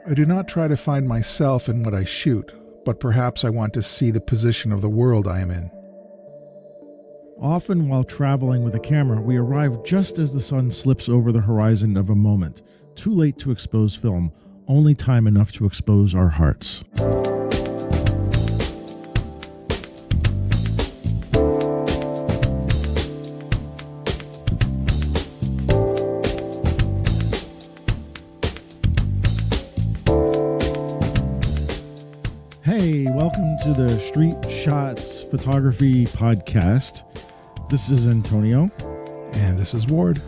I do not try to find myself in what I shoot, but perhaps I want to see the position of the world I am in. Often while traveling with a camera, we arrive just as the sun slips over the horizon of a moment. Too late to expose film, only time enough to expose our hearts. Hey, welcome to the Street Shots Photography Podcast. This is Antonio. And this is Ward.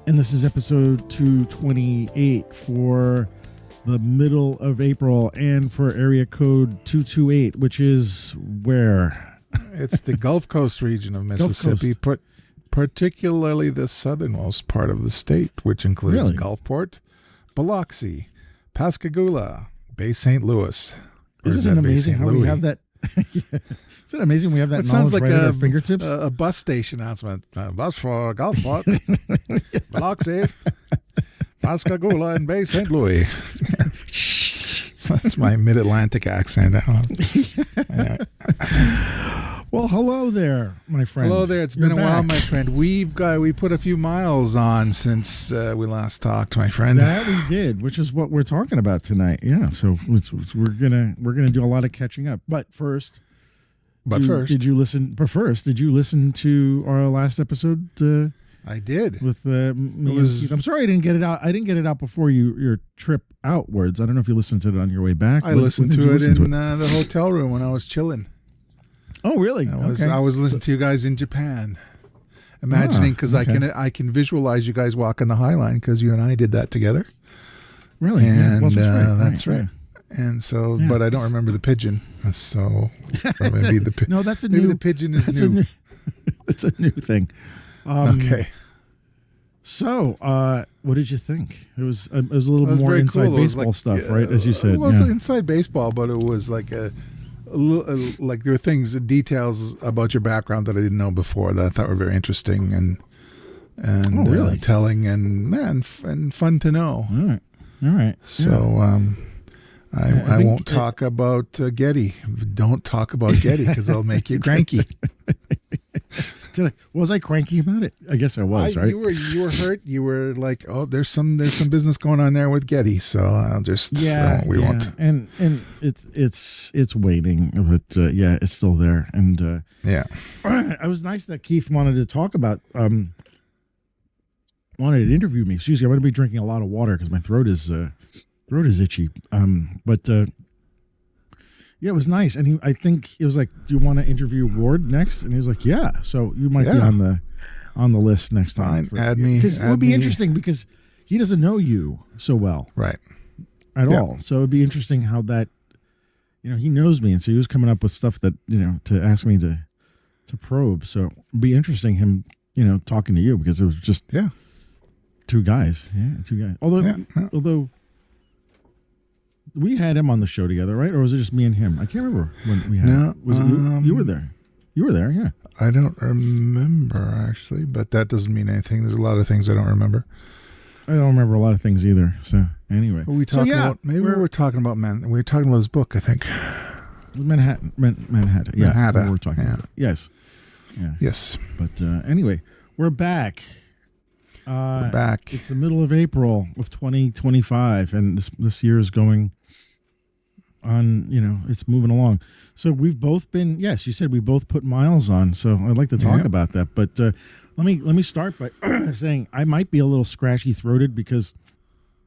And this is episode 228 for the middle of April and for area code 228, which is where? It's the Gulf Coast region of Mississippi, particularly the southernmost part of the state, which includes Gulfport, Biloxi, Pascagoula, Bay St. Louis. Isn't it amazing how we have that? Isn't it amazing we have that knowledge like right at our fingertips? A bus station announcement. Bus for Gulfport, Biloxi, Pascagoula, and Bay St. Louis. So that's my mid-Atlantic accent. Well, hello there, my friend. Hello there. It's been a while, my friend. We put a few miles on since we last talked, my friend. That we did, which is what we're talking about tonight. Yeah, so we're gonna do a lot of catching up. But first, did you listen to our last episode? I did. With I'm sorry I didn't get it out. I didn't get it out before your trip outwards. I don't know if you listened to it on your way back. I listened to it in the hotel room when I was chilling. Oh, really? I was listening to you guys in Japan, imagining because I can visualize you guys walking the High Line because you and I did that together. Really? And well, that's right. And so, but I don't remember the pigeon. So maybe the no, that's maybe the pigeon is new. It's a new thing. Okay. So, what did you think? It was a little more inside cool. baseball stuff, right? As you said, it was inside baseball, but it was like like there were details about your background that I didn't know before that I thought were very interesting and really? Telling and fun to know. All right. So I won't talk about Getty. Don't talk about Getty because I'll make you cranky. Was I cranky about it? I guess I was, right? You were hurt. You were like, oh, there's some business going on there with Getty. So I'll just we won't. And it's waiting, but it's still there. And it was nice that Keith wanted to talk about wanted to interview me. Excuse me, I'm going to be drinking a lot of water because my throat is itchy. Yeah, it was nice, and I think it was like, "Do you want to interview Ward next?" And he was like, "Yeah." So you might be on the list next time. Add me, because it would be interesting because he doesn't know you so well, right? At all. So it'd be interesting how that, he knows me, and so he was coming up with stuff that to ask me to probe. So it'd be interesting him talking to you because it was just two guys. Although. We had him on the show together, right? Or was it just me and him? I can't remember when we had him. Was it you were there. You were there, yeah. I don't remember, actually, but that doesn't mean anything. There's a lot of things I don't remember. I don't remember a lot of things either. So, anyway. What were we talking about? Maybe we were talking about We were talking about his book, I think. Manhattan. Yeah, Manhattan. We were talking about. Yes. Yeah. Yes. But anyway, we're back. We're back. It's the middle of April of 2025, and this year is going on, it's moving along. So we've both been, yes, you said we both put miles on, so I'd like to talk about that. But let me start by saying I might be a little scratchy throated because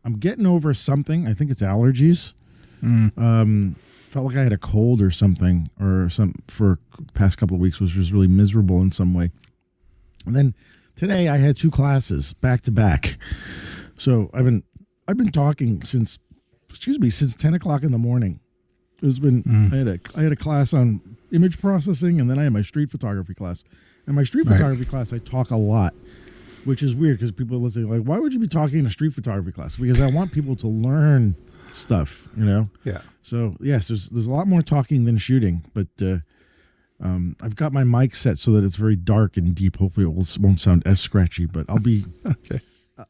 I'm getting over something. I think it's allergies. Felt like I had a cold or something for the past couple of weeks, which was really miserable in some way. And then today I had two classes back to back. So I've been talking since 10 o'clock in the morning. It's been I had a class on image processing, and then I had my street photography class. And my street photography class, I talk a lot, which is weird because people will say, like, why would you be talking in a street photography class? Because I want people to learn stuff, Yeah. So yes, there's a lot more talking than shooting, but I've got my mic set so that it's very dark and deep. Hopefully, it won't sound as scratchy. But I'll be,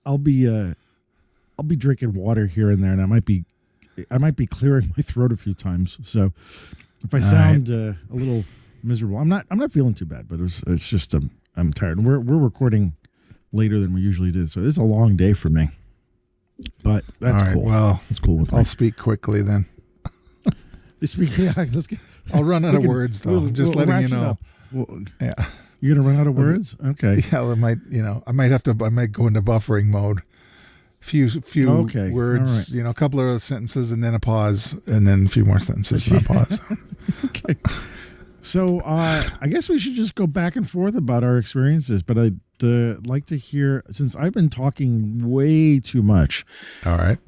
I'll be drinking water here and there, and I might be I might be clearing my throat a few times. So if I sound a little miserable, I'm not feeling too bad, but it's just I'm tired. We're recording later than we usually did, so it's a long day for me. But that's cool. Well, that's cool with me. I'll speak quickly then. I'll run out of words though. Just letting you know. Yeah. You're gonna run out of words? Okay. Yeah, I might go into buffering mode. Few words, right. A couple of thsentences and then a pause, and then a few more sentences and a pause. Okay. So I guess we should just go back and forth about our experiences, but I'd like to hear, since I've been talking way too much. All right.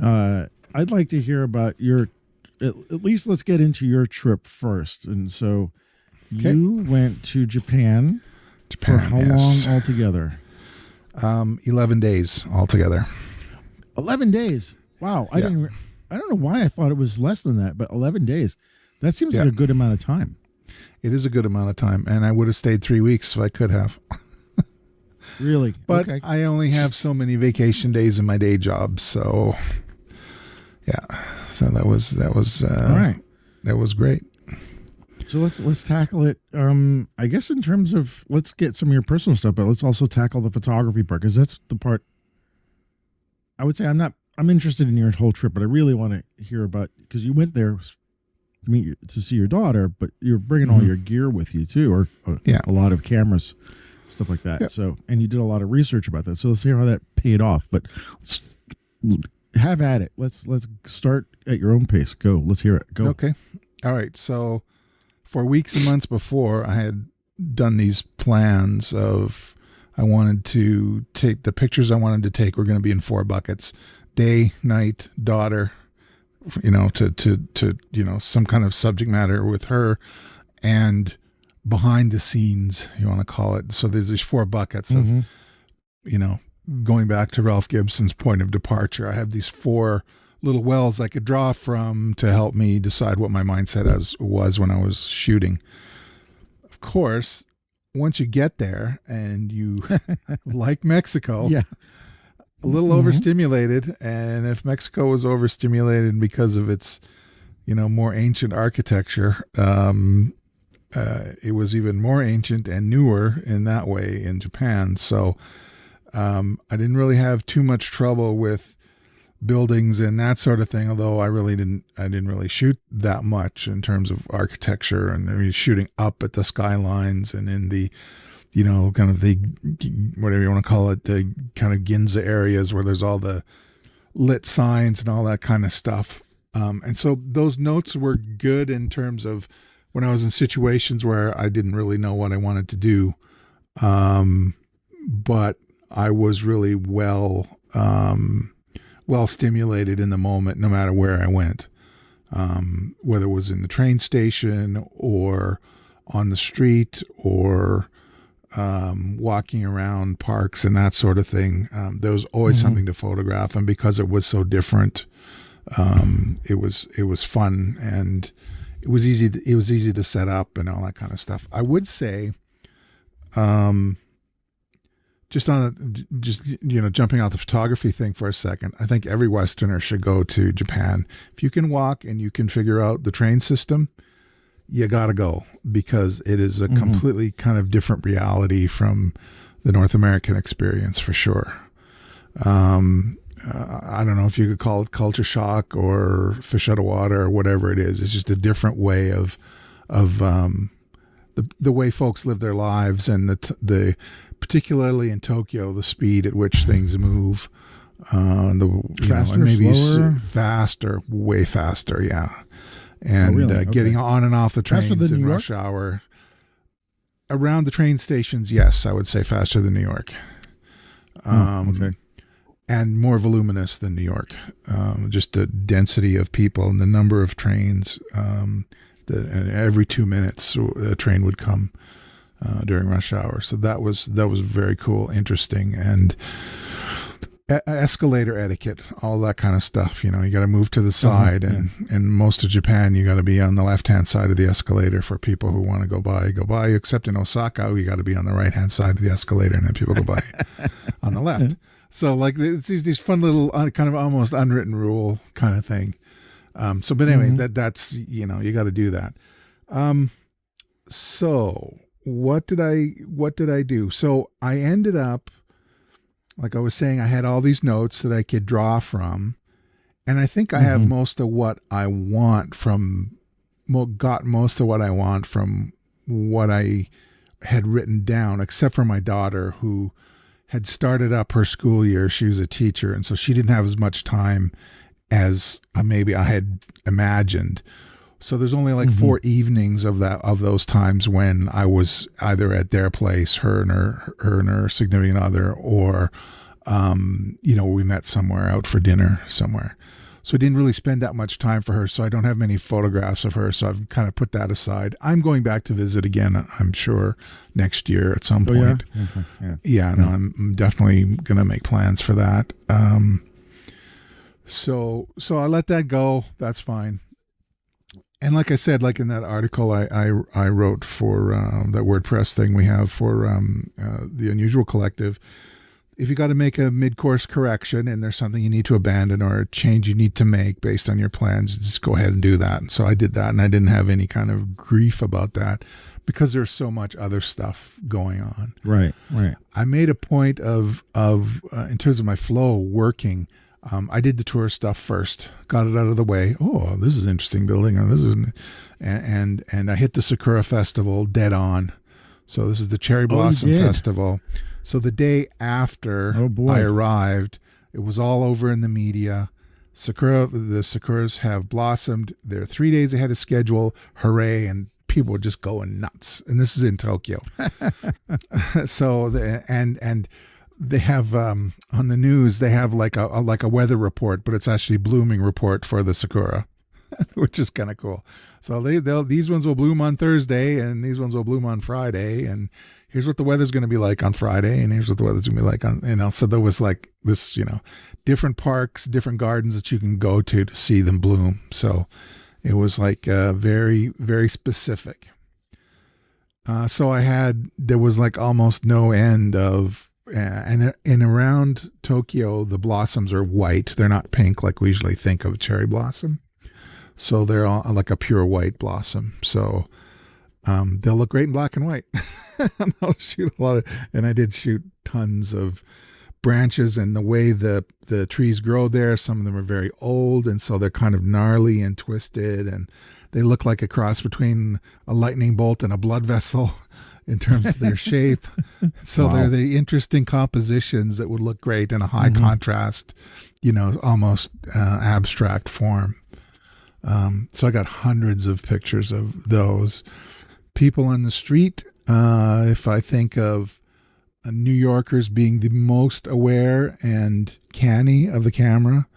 I'd like to hear about at least let's get into your trip first. And so you went to Japan for how long altogether? 11 days altogether. 11 days. Wow. I don't know why I thought it was less than that, but 11 days. That seems like a good amount of time. It is a good amount of time, and I would have stayed 3 weeks if I could have. Really? But I only have so many vacation days in my day job, so so that was all right. That was great. So let's tackle it. I guess in terms of, let's get some of your personal stuff, but let's also tackle the photography part, because that's the part. I would say I'm interested in your whole trip, but I really want to hear about, because you went there to see your daughter, but you're bringing all your gear with you too, or a lot of cameras, stuff like that. So, and you did a lot of research about that. So let's see how that paid off. But let's have at it. Let's start at your own pace. Go. Let's hear it. Go. Okay. All right. So for weeks and months before, I had done these plans of, I wanted to take the pictures I wanted to take were going to be in 4 buckets: day, night, daughter, to some kind of subject matter with her, and behind the scenes, you want to call it. So there's these 4 buckets of, going back to Ralph Gibson's point of departure. I have these 4 little wells I could draw from to help me decide what my mindset was when I was shooting. Of course, once you get there and you, like Mexico, a little overstimulated, and if Mexico was overstimulated because of its, more ancient architecture, it was even more ancient and newer in that way in Japan. So I didn't really have too much trouble with buildings and that sort of thing, although I didn't really shoot that much in terms of architecture, and shooting up at the skylines and in the kind of the, whatever you want to call it, the kind of Ginza areas where there's all the lit signs and all that kind of stuff. And so those notes were good in terms of when I was in situations where I didn't really know what I wanted to do. But I was really well stimulated in the moment, no matter where I went, whether it was in the train station or on the street or walking around parks and that sort of thing. There was always something to photograph, and because it was so different, it was fun, and it was easy to set up and all that kind of stuff. I would say, jumping out the photography thing for a second, I think every Westerner should go to Japan. If you can walk and you can figure out the train system, you got to go, because it is a completely kind of different reality from the North American experience, for sure. I don't know if you could call it culture shock or fish out of water or whatever it is. It's just a different way of the way folks live their lives, and the particularly in Tokyo, the speed at which things move. Faster, slower? Faster, way faster, yeah. And getting on and off the trains in rush hour. Around the train stations, yes, I would say faster than New York. And more voluminous than New York. Just the density of people and the number of trains. Every 2 minutes, a train would come during rush hour. So that was very cool, interesting, and escalator etiquette, all that kind of stuff. You got to move to the side, and most of Japan, you got to be on the left-hand side of the escalator for people who want to go by. Except in Osaka, you got to be on the right-hand side of the escalator, and then people go by on the left. So like it's these fun little kind of almost unwritten rule kind of thing. But anyway, that's you got to do that. So what did I do? So I ended up, like I was saying, I had all these notes that I could draw from, and I think I have most of what I want from what I had written down, except for my daughter, who had started up her school year. She was a teacher, and so she didn't have as much time as maybe I had imagined. So there's only like 4 evenings of those times when I was either at their place, her and her significant other, or we met somewhere out for dinner somewhere. So I didn't really spend that much time for her. So I don't have many photographs of her. So I've kind of put that aside. I'm going back to visit again, I'm sure, next year at some point. Yeah? Okay. Yeah, no, I'm definitely going to make plans for that. So I let that go. That's fine. And like I said, like in that article I wrote for that WordPress thing we have for the Unusual Collective, if you got to make a mid-course correction and there's something you need to abandon or a change you need to make based on your plans, just go ahead and do that. And so I did that, and I didn't have any kind of grief about that because there's so much other stuff going on. Right. I made a point of in terms of my flow working. I did the tourist stuff first, got it out of the way. Oh, this is an interesting building. Or this is, and I hit the Sakura Festival dead on. So this is the Cherry Blossom Festival. So the day after I arrived, it was all over in the media. The Sakuras have blossomed. They're 3 days ahead of schedule. Hooray. And people were just going nuts. And this is in Tokyo. So, they have on the news, they have like a weather report, but it's actually a blooming report for the Sakura, which is kind of cool. So these ones will bloom on Thursday, and these ones will bloom on Friday, and here's what the weather's going to be like on Friday, and here's what the weather's going to be like on, so there was like this, different parks, different gardens that you can go to see them bloom. So it was like very, very specific. So there was like almost no end of, and around Tokyo, the blossoms are white. They're not pink like we usually think of cherry blossom. So they're all like a pure white blossom. So they'll look great in black and white. I'll shoot a lot and I did shoot tons of branches, and the way the trees grow there, some of them are very old, and so they're kind of gnarly and twisted, and they look like a cross between a lightning bolt and a blood vessel in terms of their shape. So they're the interesting compositions that would look great in a high contrast, almost abstract form. So I got hundreds of pictures of those. People on the street, if I think of New Yorkers being the most aware and canny of the camera,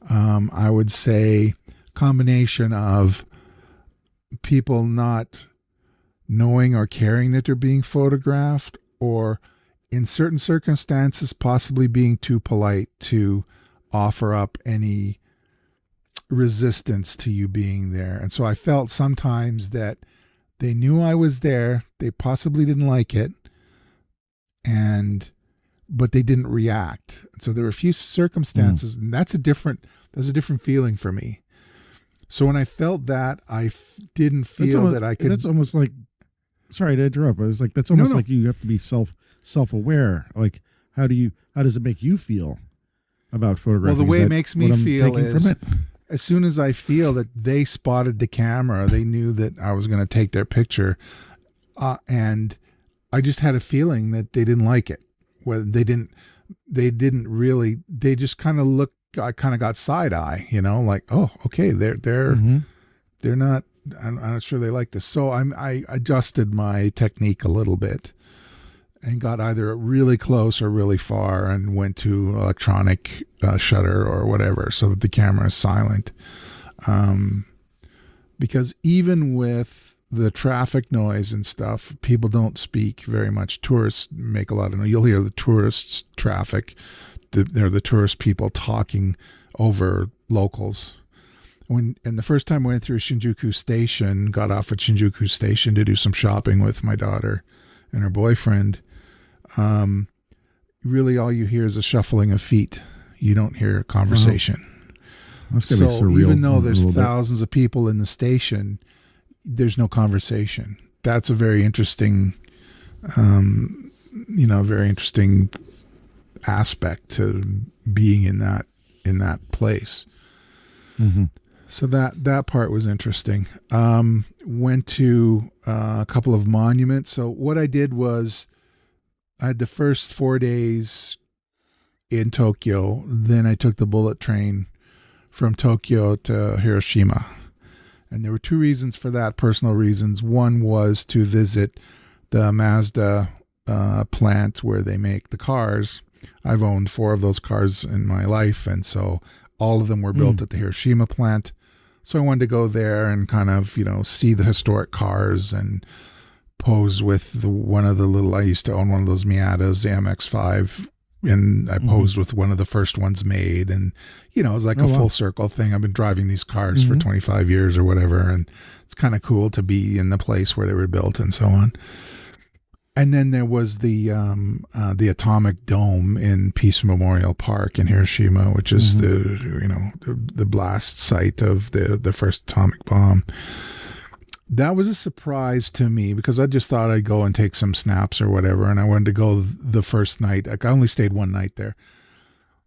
I would say combination of people not knowing or caring that they're being photographed, or in certain circumstances possibly being too polite to offer up any resistance to you being there. And so I felt sometimes that they knew I was there, they possibly didn't like it, but they didn't react. So there were a few circumstances, and there's a different feeling for me. So when I felt that, I didn't feel that I could. That's almost like, sorry to interrupt. I was like, that's almost like you have to be self-aware. Like, how does it make you feel about photographing? Well, the way it makes me feel is, as soon as I feel that they spotted the camera, they knew that I was going to take their picture, and I just had a feeling that they didn't like it. Well, they didn't really. They just kind of looked. I kind of got side eye, like, oh, okay, they're not. I'm not sure they like this. So I adjusted my technique a little bit, and got either really close or really far, and went to electronic shutter or whatever, so that the camera is silent. Because even with the traffic noise and stuff, people don't speak very much. Tourists make a lot of noise. You'll hear the tourists' traffic. They're the tourist people talking over locals. And the first time I went through Shinjuku Station, got off at Shinjuku Station to do some shopping with my daughter and her boyfriend, really all you hear is a shuffling of feet. You don't hear a conversation. That's gonna be surreal. Even though there's thousands of people in the station, there's no conversation. That's a very interesting, very interesting aspect to being in that place. Mm-hmm. So that part was interesting. Went to a couple of monuments. So what I did was I had the first 4 days in Tokyo. Then I took the bullet train from Tokyo to Hiroshima. And there were two reasons for that, personal reasons. One was to visit the Mazda plant where they make the cars. I've owned 4 of those cars in my life, and so all of them were built at the Hiroshima plant. So I wanted to go there and kind of, see the historic cars and pose with one of the little, I used to own one of those Miatas, the MX-5, and I posed with one of the first ones made. And, it was like a full circle thing. I've been driving these cars for 25 years or whatever, and it's kind of cool to be in the place where they were built and so on. And then there was the atomic dome in Peace Memorial Park in Hiroshima, which is the blast site of the first atomic bomb. That was a surprise to me because I just thought I'd go and take some snaps or whatever, and I wanted to go the first night. I only stayed one night there.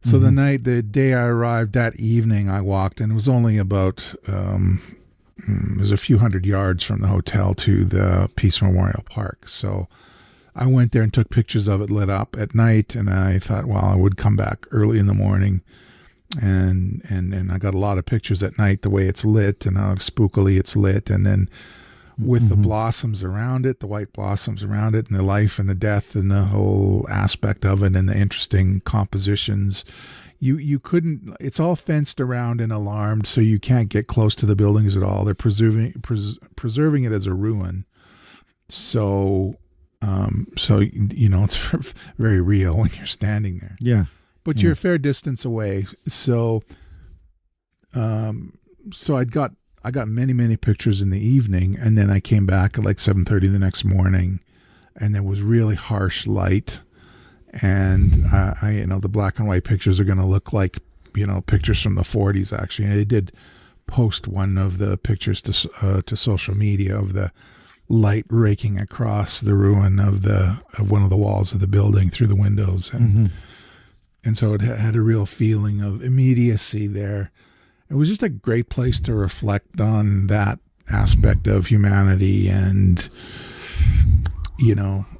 So the day I arrived, that evening I walked, and it was only about it was a few hundred yards from the hotel to the Peace Memorial Park. So I went there and took pictures of it lit up at night, and I thought, well, I would come back early in the morning, and I got a lot of pictures at night, the way it's lit and how spookily it's lit, and then with the blossoms around it, the white blossoms around it, and the life and the death and the whole aspect of it and the interesting compositions. You couldn't, it's all fenced around and alarmed, so you can't get close to the buildings at all. They're preserving it as a ruin. So it's very real when you're standing there. Yeah. But you're a fair distance away. So I got many pictures in the evening, and then I came back at like 7:30 the next morning, and there was really harsh light, and I the black and white pictures are going to look like pictures from the 40s actually. And I did post one of the pictures to social media of the light raking across the ruin of one of the walls of the building through the windows, and so it had a real feeling of immediacy there. It was just a great place to reflect on that aspect of humanity, and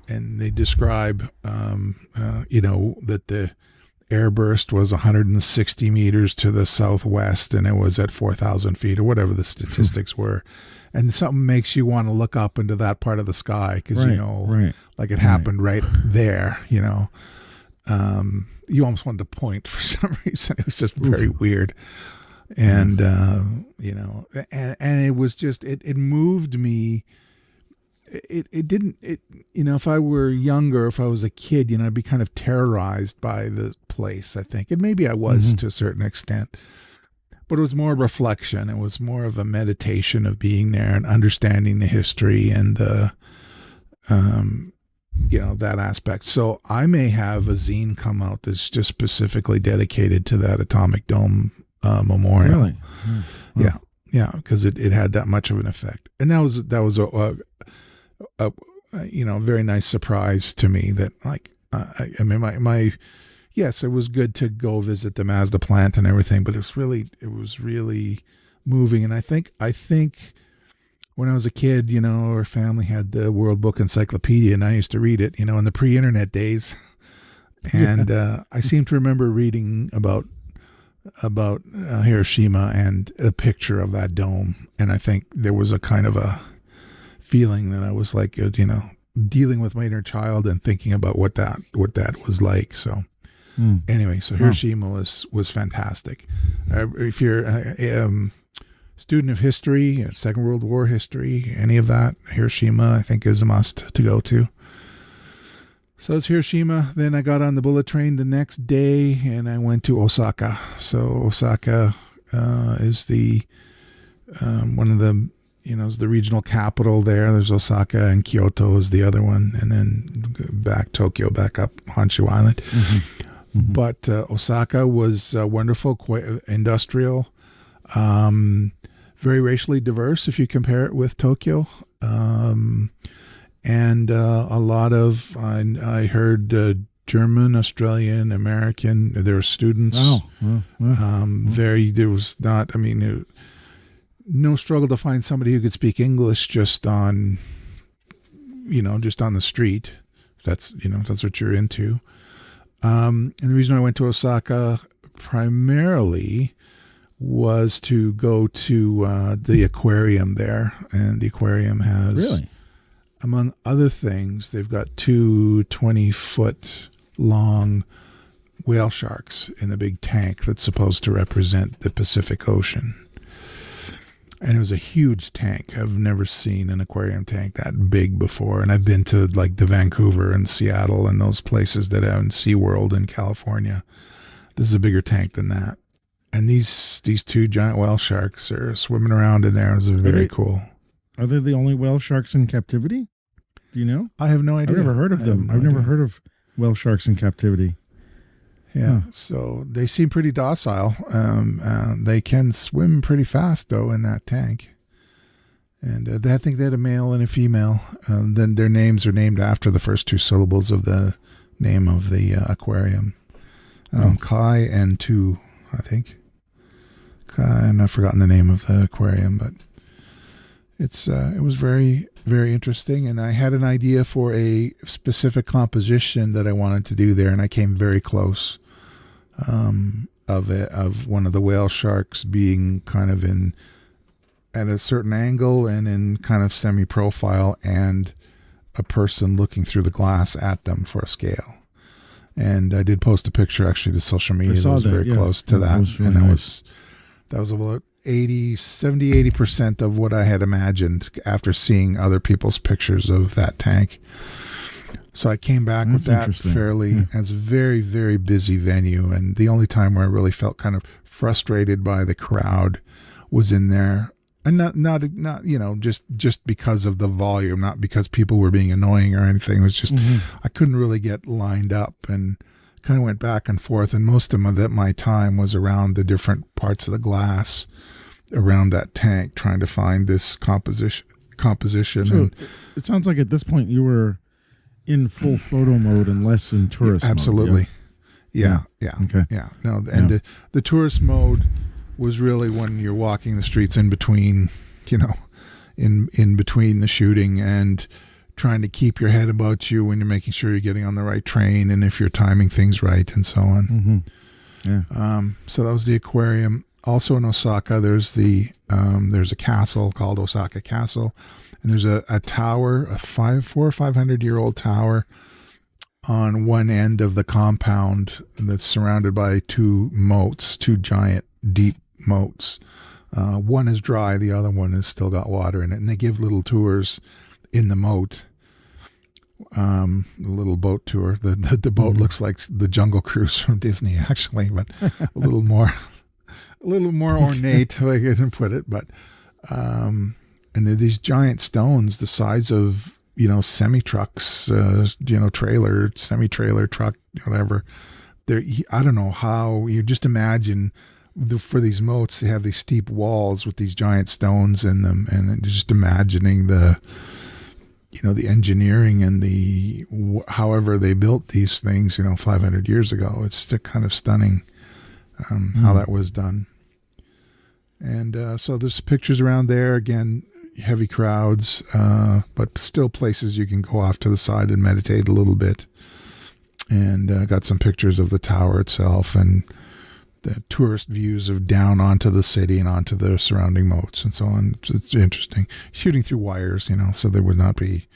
and they describe that the airburst was 160 meters to the southwest, and it was at 4,000 feet or whatever the statistics were. And something makes you want to look up into that part of the sky because, like it happened right there, You almost wanted to point for some reason. It was just very weird. And, and it was just, it moved me. It didn't, if I were younger, if I was a kid, I'd be kind of terrorized by the place, I think. And maybe I was to a certain extent. But it was more reflection. It was more of a meditation of being there and understanding the history and the, that aspect. So I may have a zine come out that's just specifically dedicated to that atomic dome memorial. Really? Wow. Yeah, because it had that much of an effect. And that was a very nice surprise to me that yes, it was good to go visit the Mazda plant and everything, but it was really moving. And I think when I was a kid, our family had the World Book Encyclopedia, and I used to read it, in the pre-internet days. And I seem to remember reading about Hiroshima and a picture of that dome. And I think there was a kind of a feeling that I was like, dealing with my inner child and thinking about what that was like. So. Anyway, so Hiroshima was fantastic. If you're a student of history, Second World War history, any of that, Hiroshima I think is a must to go to. So it's Hiroshima. Then I got on the bullet train the next day and I went to Osaka. So Osaka is the one of the is the regional capital there. There's Osaka, and Kyoto is the other one, and then Tokyo back up Honshu Island. But Osaka was wonderful, quite industrial. Very racially diverse if you compare it with Tokyo. And a lot of, I heard German, Australian, American. There were students. There was not, no struggle to find somebody who could speak English just on the street. That's what you're into. And the reason I went to Osaka primarily was to go to the aquarium there. And the aquarium has, really, among other things, they've got 2 20-foot long whale sharks in a big tank that's supposed to represent the Pacific Ocean. And it was a huge tank. I've never seen an aquarium tank that big before. And I've been to like the Vancouver and Seattle and those places that own SeaWorld in California. This is a bigger tank than that. And these 2 giant whale sharks are swimming around in there. It was very cool. Are they the only whale sharks in captivity? Do you know? I have no idea. I've never heard of them. I've never heard of whale sharks in captivity. Yeah, so they seem pretty docile. They can swim pretty fast, though, in that tank. And I think they had a male and a female. Then their names are named after the first 2 syllables of the name of the aquarium. Kai and Tu, I think. Kai, and I've forgotten the name of the aquarium, but it was very, very interesting. And I had an idea for a specific composition that I wanted to do there, and I came very close. Of one of the whale sharks being kind of at a certain angle and in kind of semi-profile, and a person looking through the glass at them for a scale. And I did post a picture actually to social media that was very close to that. And that was about 80% of what I had imagined after seeing other people's pictures of that tank. So I came back with that fairly, as a very, very busy venue. And the only time where I really felt kind of frustrated by the crowd was in there. And not just because of the volume, not because people were being annoying or anything. It was just, I couldn't really get lined up and kind of went back and forth. And most of my time was around the different parts of the glass around that tank, trying to find this composition. So it sounds like at this point you were in full photo mode and less in tourist absolutely mode. Yeah. Okay. Yeah. No, and the tourist mode was really when you're walking the streets in between, in between the shooting, and trying to keep your head about you when you're making sure you're getting on the right train and if you're timing things right and so on. So that was the aquarium. Also in Osaka, there's a castle called Osaka Castle. And there's a tower, a 400 or 500-year-old tower on one end of the compound that's surrounded by 2 moats, 2 giant, deep moats. One is dry, the other one has still got water in it. And they give little tours in the moat, a little boat tour. The boat looks like the Jungle Cruise from Disney, actually, but a little more ornate, I can put it. But and they're these giant stones the size of, semi-trucks, semi-trailer truck, whatever. I don't know how, you just imagine for these moats, they have these steep walls with these giant stones in them. And just imagining the engineering and however they built these things, 500 years ago. It's still kind of stunning how that was done. And so there's pictures around there. Again, heavy crowds, but still places you can go off to the side and meditate a little bit. And got some pictures of the tower itself and the tourist views of down onto the city and onto the surrounding moats and so on. It's interesting. Shooting through wires, so there would not be,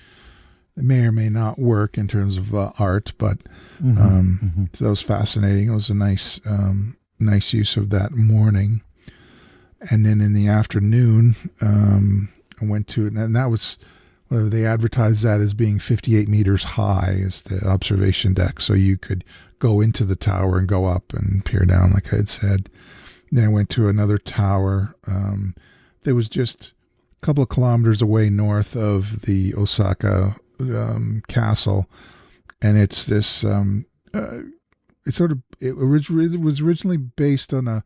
it may or may not work in terms of art, but so that was fascinating. It was a nice use of that morning. And then in the afternoon, I went to, and that was, they advertised that as being 58 meters high as the observation deck. So you could go into the tower and go up and peer down, like I had said. Then I went to another tower. That was just a couple of kilometers away north of the Osaka castle. And it's this, it was originally based on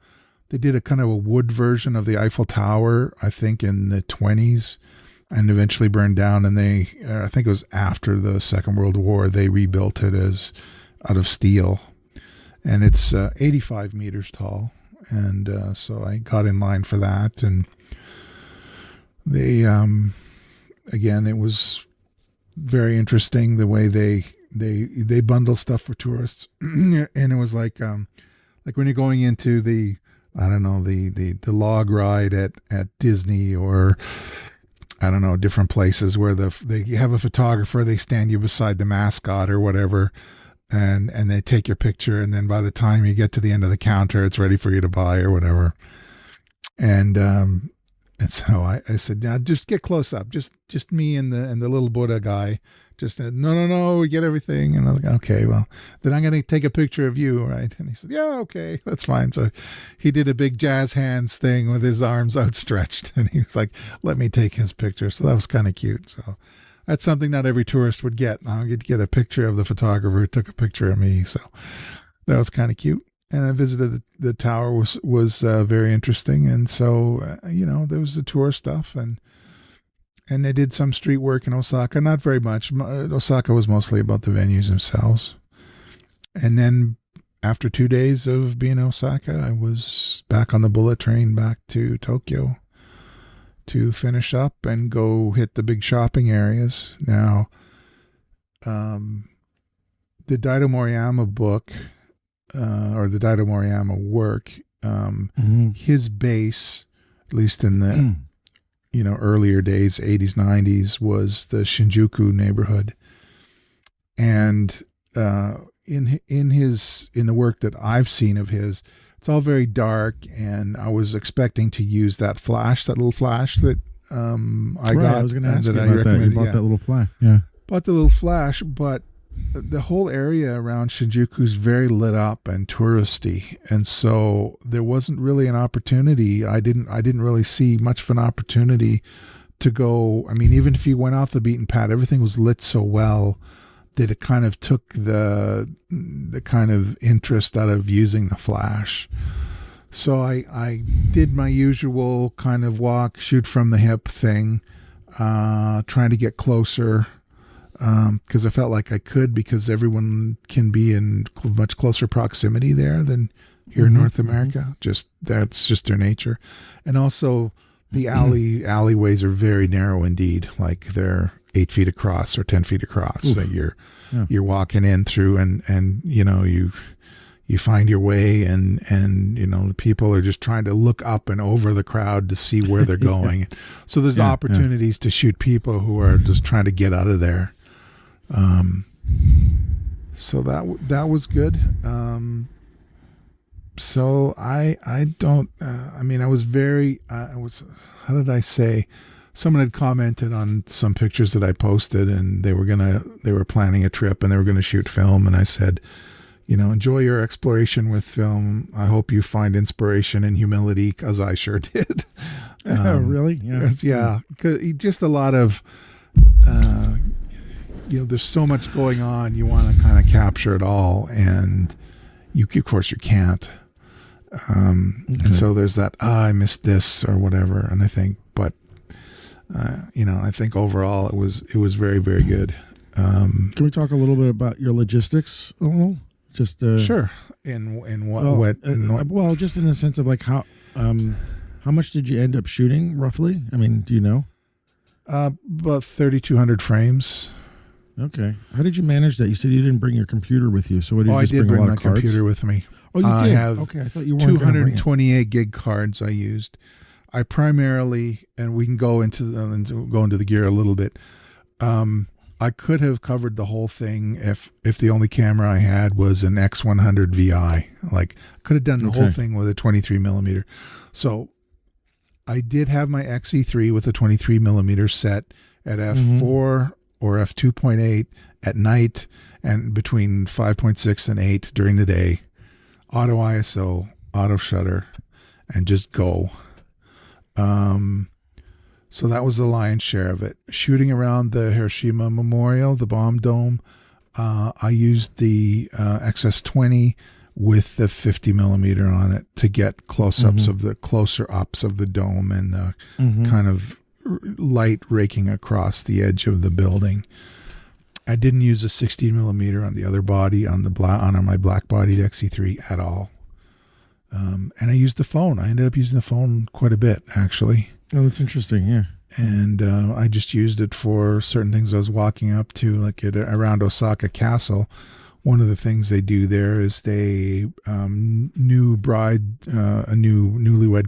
they did a kind of a wood version of the Eiffel Tower, I think in the 20s, and eventually burned down. And they, I think it was after the Second World War, they rebuilt it as out of steel. And it's 85 meters tall. And so I got in line for that. And they, again, it was very interesting the way they bundle stuff for tourists. And it was like when you're going into the, I don't know, the log ride at Disney, or I don't know, different places where they have a photographer, they stand you beside the mascot or whatever, and they take your picture, and then by the time you get to the end of the counter, it's ready for you to buy or whatever. And so I said, now just get close up, just me and the little Buddha guy. Just said, no, we get everything. And I was like, okay, well, then I'm going to take a picture of you, right? And he said, yeah, okay, that's fine. So he did a big jazz hands thing with his arms outstretched, and he was like, let me take his picture. So that was kind of cute. So that's something not every tourist would get. I get to get a picture of the photographer who took a picture of me. So that was kind of cute. And I visited the tower, was very interesting. And so, there was the tour stuff, and they did some street work in Osaka, not very much. Osaka was mostly about the venues themselves. And then after 2 days of being in Osaka, I was back on the bullet train back to Tokyo to finish up and go hit the big shopping areas. Now, the Daido Moriyama book, or the Daido Moriyama work, his base, at least in the earlier days, 80s, 90s, was the Shinjuku neighborhood. And in the work that I've seen of his, it's all very dark, and I was expecting to use that little flash that I got. I was going to ask you about that. You bought that little flash. Yeah. Bought the little flash, but the whole area around Shinjuku is very lit up and touristy, and so there wasn't really an opportunity. I didn't really see much of an opportunity to go. I mean, even if you went off the beaten path, everything was lit so well that it kind of took the kind of interest out of using the flash. So I did my usual kind of walk, shoot from the hip thing, trying to get closer. Because I felt like I could, because everyone can be in much closer proximity there than here in North America. That's just their nature. And also the alleyways are very narrow indeed. Like they're 8 feet across or 10 feet across. Oof. So you're walking in through, and you find your way, and the people are just trying to look up and over the crowd to see where they're going. So there's opportunities to shoot people who are just trying to get out of there. So that was good. So I don't, I was very, how did I say? Someone had commented on some pictures that I posted, and they were planning a trip, and they were going to shoot film. And I said, enjoy your exploration with film. I hope you find inspiration and humility, because I sure did. Really? Yeah. Yeah. 'Cause just a lot of, there's so much going on. You want to kind of capture it all, and of course you can't. And so there's that, I missed this or whatever. And I think, but, I think overall it was very, very good. Can we talk a little bit about your logistics a little? Just sure. In what? Well, just in the sense of like how much did you end up shooting roughly? I mean, do you know? About 3,200 frames. Okay. How did you manage that? You said you didn't bring your computer with you, so what did you just I did bring my computer with me. Oh, you did? I have okay, I thought you weren't 228 gig cards I used. I primarily, and we can go into the gear a little bit. I could have covered the whole thing if the only camera I had was an X100 VI. Like, could have done the whole thing with a 23 millimeter. So I did have my XE3 with a 23 millimeter set at f4 or f2.8 at night, and between 5.6 and 8 during the day. Auto ISO, auto shutter, and just go. So that was the lion's share of it. Shooting around the Hiroshima Memorial, the bomb dome, I used the XS20 with the 50 millimeter on it to get close-ups of the closer ups of the dome and the kind of light raking across the edge of the building. I didn't use a 60 millimeter on the other body on my black-bodied XE3 at all. And I used the phone. I ended up using the phone quite a bit, actually. Oh, that's interesting. Yeah. And I just used it for certain things I was walking up to, like around Osaka Castle. One of the things they do there is they newlywed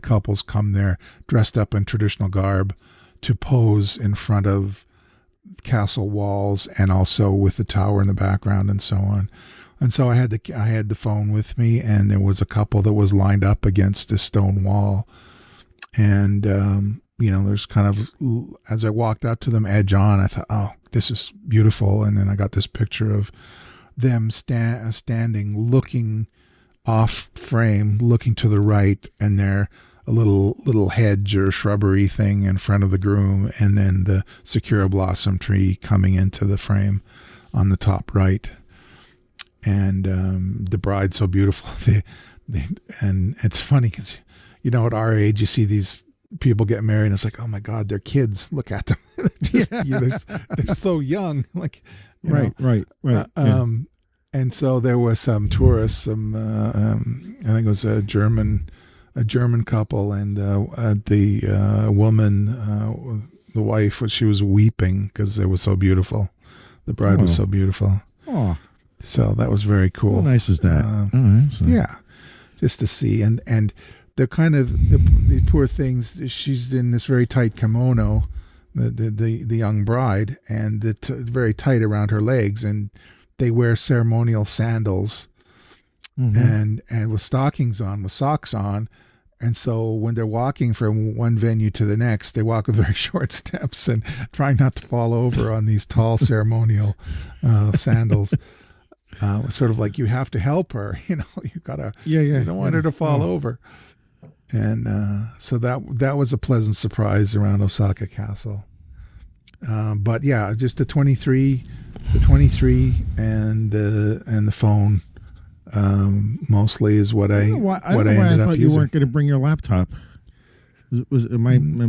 couples come there dressed up in traditional garb to pose in front of castle walls and also with the tower in the background and so on. And so I had the phone with me, and there was a couple that was lined up against a stone wall, and there's kind of, as I walked out to them edge on, I thought, oh, this is beautiful. And then I got this picture of them standing, looking off frame, looking to the right, and they're a little hedge or shrubbery thing in front of the groom, and then the Sakura blossom tree coming into the frame on the top right. And the bride's so beautiful. And it's funny because, at our age, you see these people get married, and it's like, oh my God, they're kids. Look at them. They're so young. Like, right. And so there were some tourists, I think it was a German couple, and the woman, the wife, she was weeping because it was so beautiful. The bride was so beautiful. Oh. So that was very cool. How nice is that? Yeah, just to see. And they're kind of, the poor things, she's in this very tight kimono, the young bride, and very tight around her legs, and they wear ceremonial sandals and with stockings on, with socks on. And so when they're walking from one venue to the next, they walk with very short steps and trying not to fall over on these tall ceremonial sandals. Sort of like, you have to help her, you gotta, you don't want her to fall over. And so that was a pleasant surprise around Osaka Castle. But yeah, just the 23 and the phone mostly is what I ended up using. I thought you weren't going to bring your laptop. Am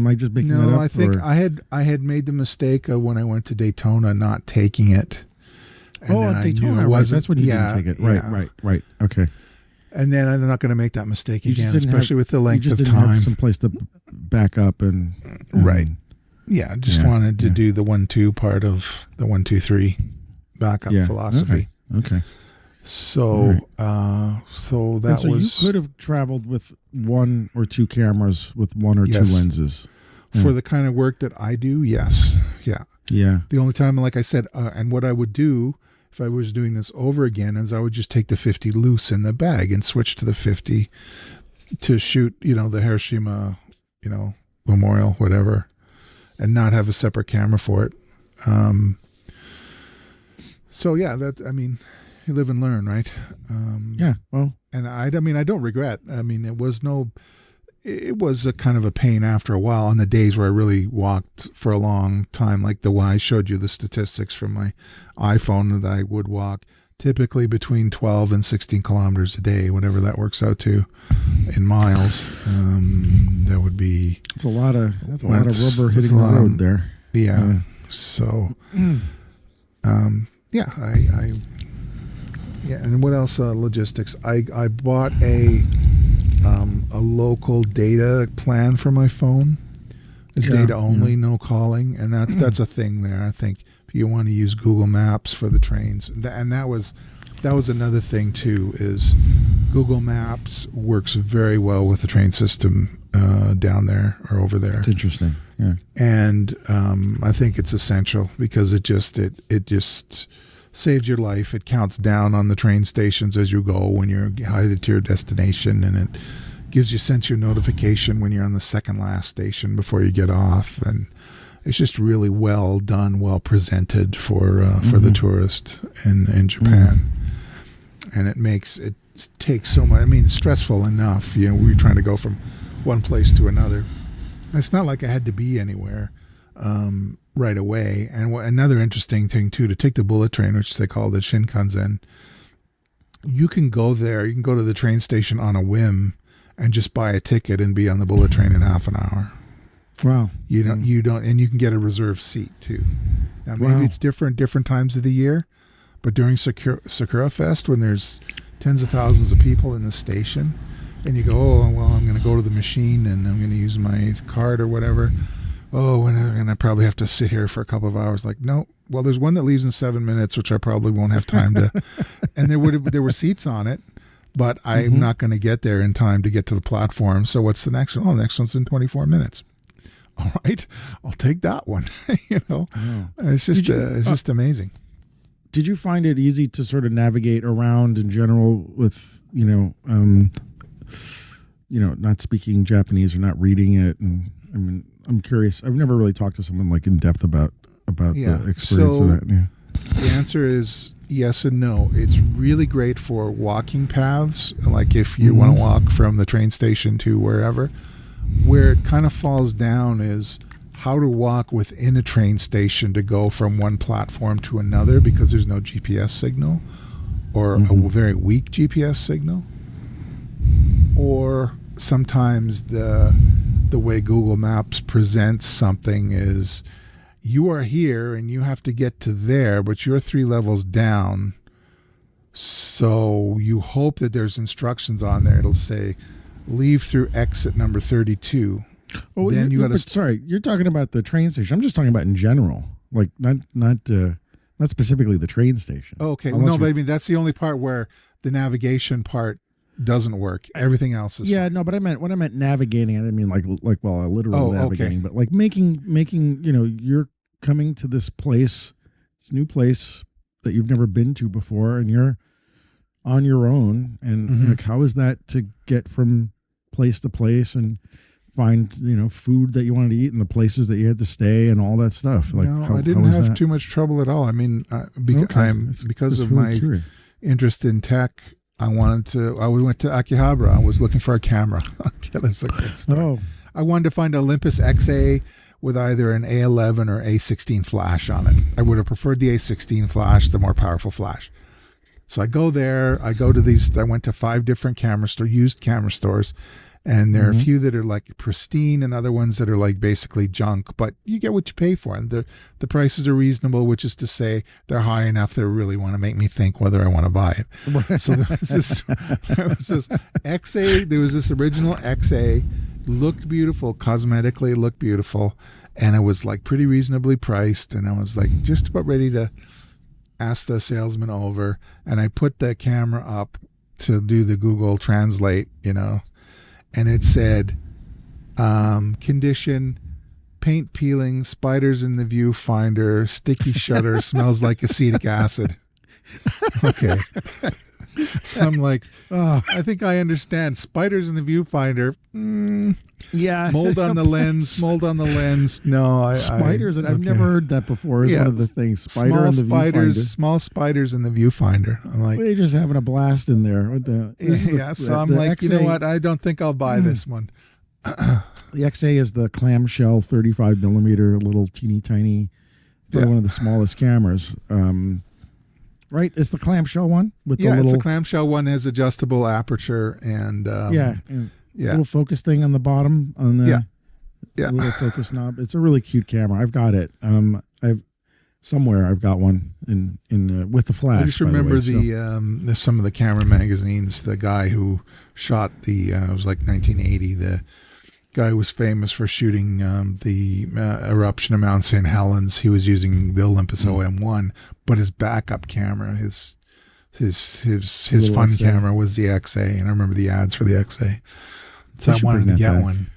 I just making that up? No, I think I had made the mistake of, when I went to Daytona, not taking it. And at Daytona, right? That's when you didn't take it. Right. Okay. And then I'm not going to make that mistake again, especially with the length of time. You just didn't have some place to back up and right. Yeah, just wanted to do the 1-2 part of the 1-2-3 backup philosophy. Okay. So, so that so was. You could have traveled with 1 or 2 cameras with 1 or 2 lenses for the kind of work that I do. Yes. Yeah. Yeah. The only time, like I said, and what I would do if I was doing this over again is I would just take the 50 loose in the bag and switch to the 50 to shoot, the Hiroshima, Memorial, whatever, and not have a separate camera for it. So yeah, you live and learn, right? Yeah. Well, and I don't regret. It was a kind of a pain after a while on the days where I really walked for a long time, like the one I showed you the statistics from my iPhone that I would walk typically between 12 and 16 kilometers a day, whatever that works out to in miles. That would be. That's a lot of rubber hitting the road there. Yeah. So, and what else? Logistics. I bought a local data plan for my phone. It's data only, no calling, and that's a thing there. I think if you want to use Google Maps for the trains, and that was another thing too. Is Google Maps works very well with the train system down there or over there. It's interesting, yeah. And I think it's essential because it just saves your life. It counts down on the train stations as you go when you're headed to your destination, and it sends you a notification when you're on the second last station before you get off. And it's just really well done, well presented for the tourist in Japan. And it takes so much. It's stressful enough. We're trying to go from one place to another. It's not like I had to be anywhere right away. And another interesting thing too, to take the bullet train, which they call the Shinkansen, you can go there. You can go to the train station on a whim and just buy a ticket and be on the bullet train in half an hour. Wow. You don't, and you can get a reserved seat too. Now maybe it's different times of the year, but during Sakura Fest, when there's tens of thousands of people in the station, and you go, oh well, I'm going to go to the machine and I'm going to use my card or whatever. Oh, and I probably have to sit here for a couple of hours. Like, no. Well, there's one that leaves in 7 minutes, which I probably won't have time to. And there were seats on it, but I'm not going to get there in time to get to the platform. So what's the next one? Oh, the next one's in 24 minutes. All right, I'll take that one. It's just amazing. Did you find it easy to sort of navigate around in general with not speaking Japanese or not reading it? And I mean, I'm curious. I've never really talked to someone like in depth about the experience of that. Yeah. The answer is yes and no. It's really great for walking paths, like if you want to walk from the train station to wherever. Where it kind of falls down is how to walk within a train station to go from one platform to another, because there's no GPS signal or a very weak GPS signal. Or sometimes the way Google Maps presents something is you are here and you have to get to there, but you're 3 levels down. So you hope that there's instructions on there. It'll say, leave through exit number 32. Oh, then sorry, you're talking about the train station. I'm just talking about in general, like not specifically the train station. Oh, okay, no, but I mean that's the only part where the navigation part doesn't work. Everything else is fine. No, but when I meant navigating, I didn't mean like literal navigating, but like making you're coming to this new place that you've never been to before, and you're on your own, and like how is that to get from place to place and find food that you wanted to eat and the places that you had to stay and all that stuff? Like, no, I didn't have too much trouble at all. I mean, because of my interest in tech, I went to Akihabara. I was looking for a camera. I wanted to find an Olympus XA with either an A11 or A16 flash on it. I would have preferred the A16 flash, the more powerful flash. So I go there. I went to 5 different used camera stores. And there are a few that are like pristine and other ones that are like basically junk, but you get what you pay for. And the prices are reasonable, which is to say they're high enough that really want to make me think whether I want to buy it. So there was this XA, there was this original XA, looked beautiful, cosmetically looked beautiful. And it was like pretty reasonably priced. And I was like just about ready to ask the salesman over. And I put the camera up to do the Google Translate, and it said, condition, paint peeling, spiders in the viewfinder, sticky shutter, smells like acetic acid. Okay. So I'm like, I think I understand. Spiders in the viewfinder. Yeah. Mold on the lens. No, spiders. I've never heard that before. Is one of the things. Small spiders in the viewfinder. I'm like, they're just having a blast in there with so I'm like, XA, you know what? I don't think I'll buy this one. The XA is the clamshell 35 millimeter, little teeny tiny, one of the smallest cameras. Right, it's the clamshell one with the little. It's a clamshell one. Has adjustable aperture and little focus thing on the bottom on the little focus knob. It's a really cute camera. I've got it. I've got one in with the flash. I just remember some of the camera magazines. The guy who shot it was like 1980. The guy was famous for shooting the eruption of Mount St. Helens. He was using the Olympus OM1, but his backup camera, his fun XA. Camera was the XA, and I remember the ads for the XA. So I wanted to get one.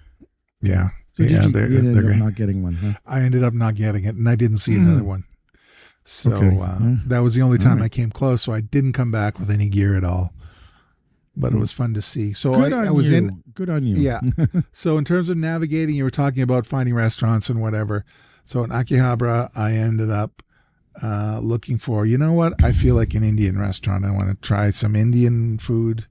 Yeah. So you ended up not getting one, huh? I ended up not getting it, and I didn't see another one. So that was the only time I came close, so I didn't come back with any gear at all. But it was fun to see. So I was in. Good on you. Yeah. So in terms of navigating, you were talking about finding restaurants and whatever. So in Akihabara, I ended up looking for, I feel like an Indian restaurant. I want to try some Indian food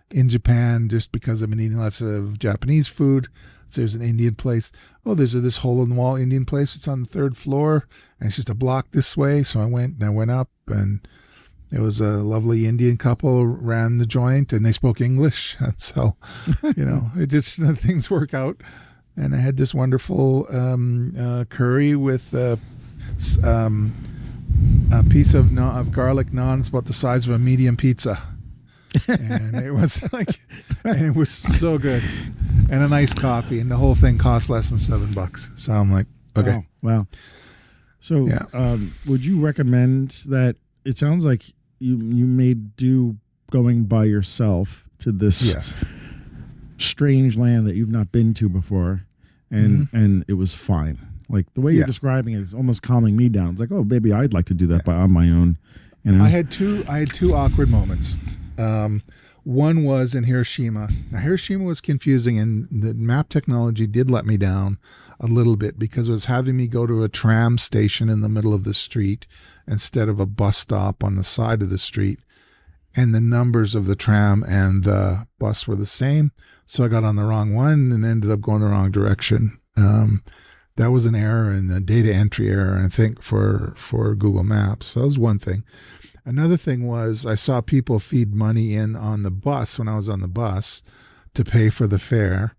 in Japan just because I've been eating lots of Japanese food. So there's an Indian place. Oh, there's this hole-in-the-wall Indian place. It's on the 3rd floor, and it's just a block this way. So I went up and It was a lovely Indian couple ran the joint, and they spoke English, and so it just things work out. And I had this wonderful curry with a piece of garlic naan. It's about the size of a medium pizza, and it was and it was so good, and a nice coffee, and the whole thing cost less than $7. So I'm like, okay, wow. So, would you recommend that? It sounds like you made do going by yourself to this strange land that you've not been to before, and it was fine. Like the way you're describing it is almost calming me down. It's like, oh, maybe I'd like to do that on my own. I had two awkward moments. One was in Hiroshima. Now, Hiroshima was confusing, and the map technology did let me down a little bit because it was having me go to a tram station in the middle of the street instead of a bus stop on the side of the street. And the numbers of the tram and the bus were the same. So I got on the wrong one and ended up going the wrong direction. That was an error and a data entry error, I think, for Google Maps. So that was one thing. Another thing was I saw people feed money in on the bus when I was on the bus to pay for the fare.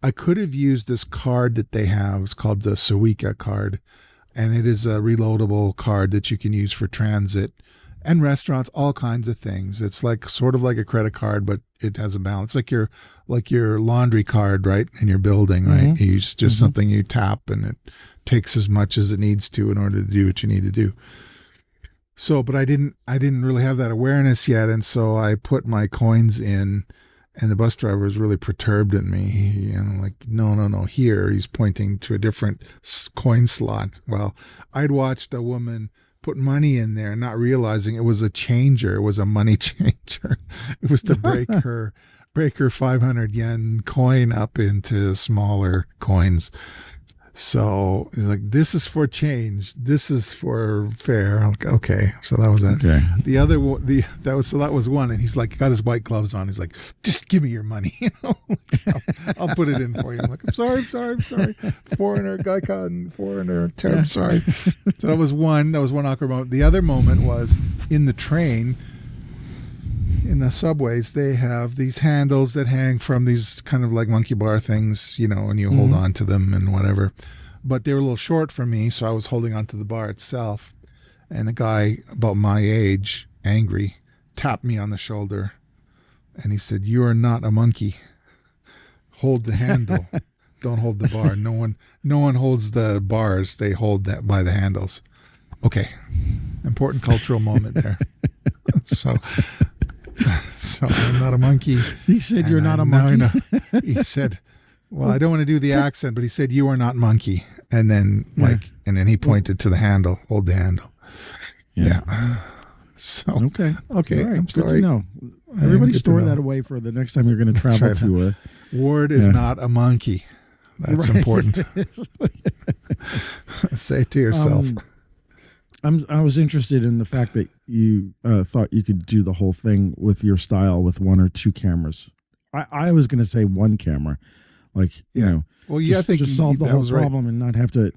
I could have used this card that they have. It's called the Suica card, and it is a reloadable card that you can use for transit and restaurants, all kinds of things. It's sort of like a credit card, but it has a balance, like your laundry card, right, in your building, right? It's just something you tap, and it takes as much as it needs to in order to do what you need to do. So, but I didn't really have that awareness yet, and so I put my coins in, and the bus driver was really perturbed at me. And I'm like, no, here. He's pointing to a different coin slot. Well, I'd watched a woman put money in there, not realizing it was a changer. It was a money changer. It was to break her 500 yen coin up into smaller coins. So he's like, this is for change. This is for fare. I'm like, okay. So that was that. Okay. The other, that was one. And he's like, got his white gloves on. He's like, just give me your money. I'll put it in for you. I'm like, I'm sorry. Foreigner term. Sorry. So that was one awkward moment. The other moment was in the train. In the subways, they have these handles that hang from these kind of like monkey bar things, and you hold on to them and whatever. But they were a little short for me, so I was holding on to the bar itself. And a guy about my age, angry, tapped me on the shoulder. And he said, "You are not a monkey. Hold the handle. Don't hold the bar. No one holds the bars. They hold that by the handles." Okay. Important cultural moment there. So I'm not a monkey. He said, "You're not a monkey." He said, well, I don't want to do the accent, but he said, "You are not monkey." And then and then he pointed to the handle, hold the handle. Yeah. So, okay. All right. I'm sorry. Good to know. Everybody store that away for the next time you're going to travel to Ward is not a monkey. That's important. Say it to yourself. I was interested in the fact that you thought you could do the whole thing with your style with one or two cameras. I was going to say one camera, you know. Well, I think just solve the whole problem and not have to,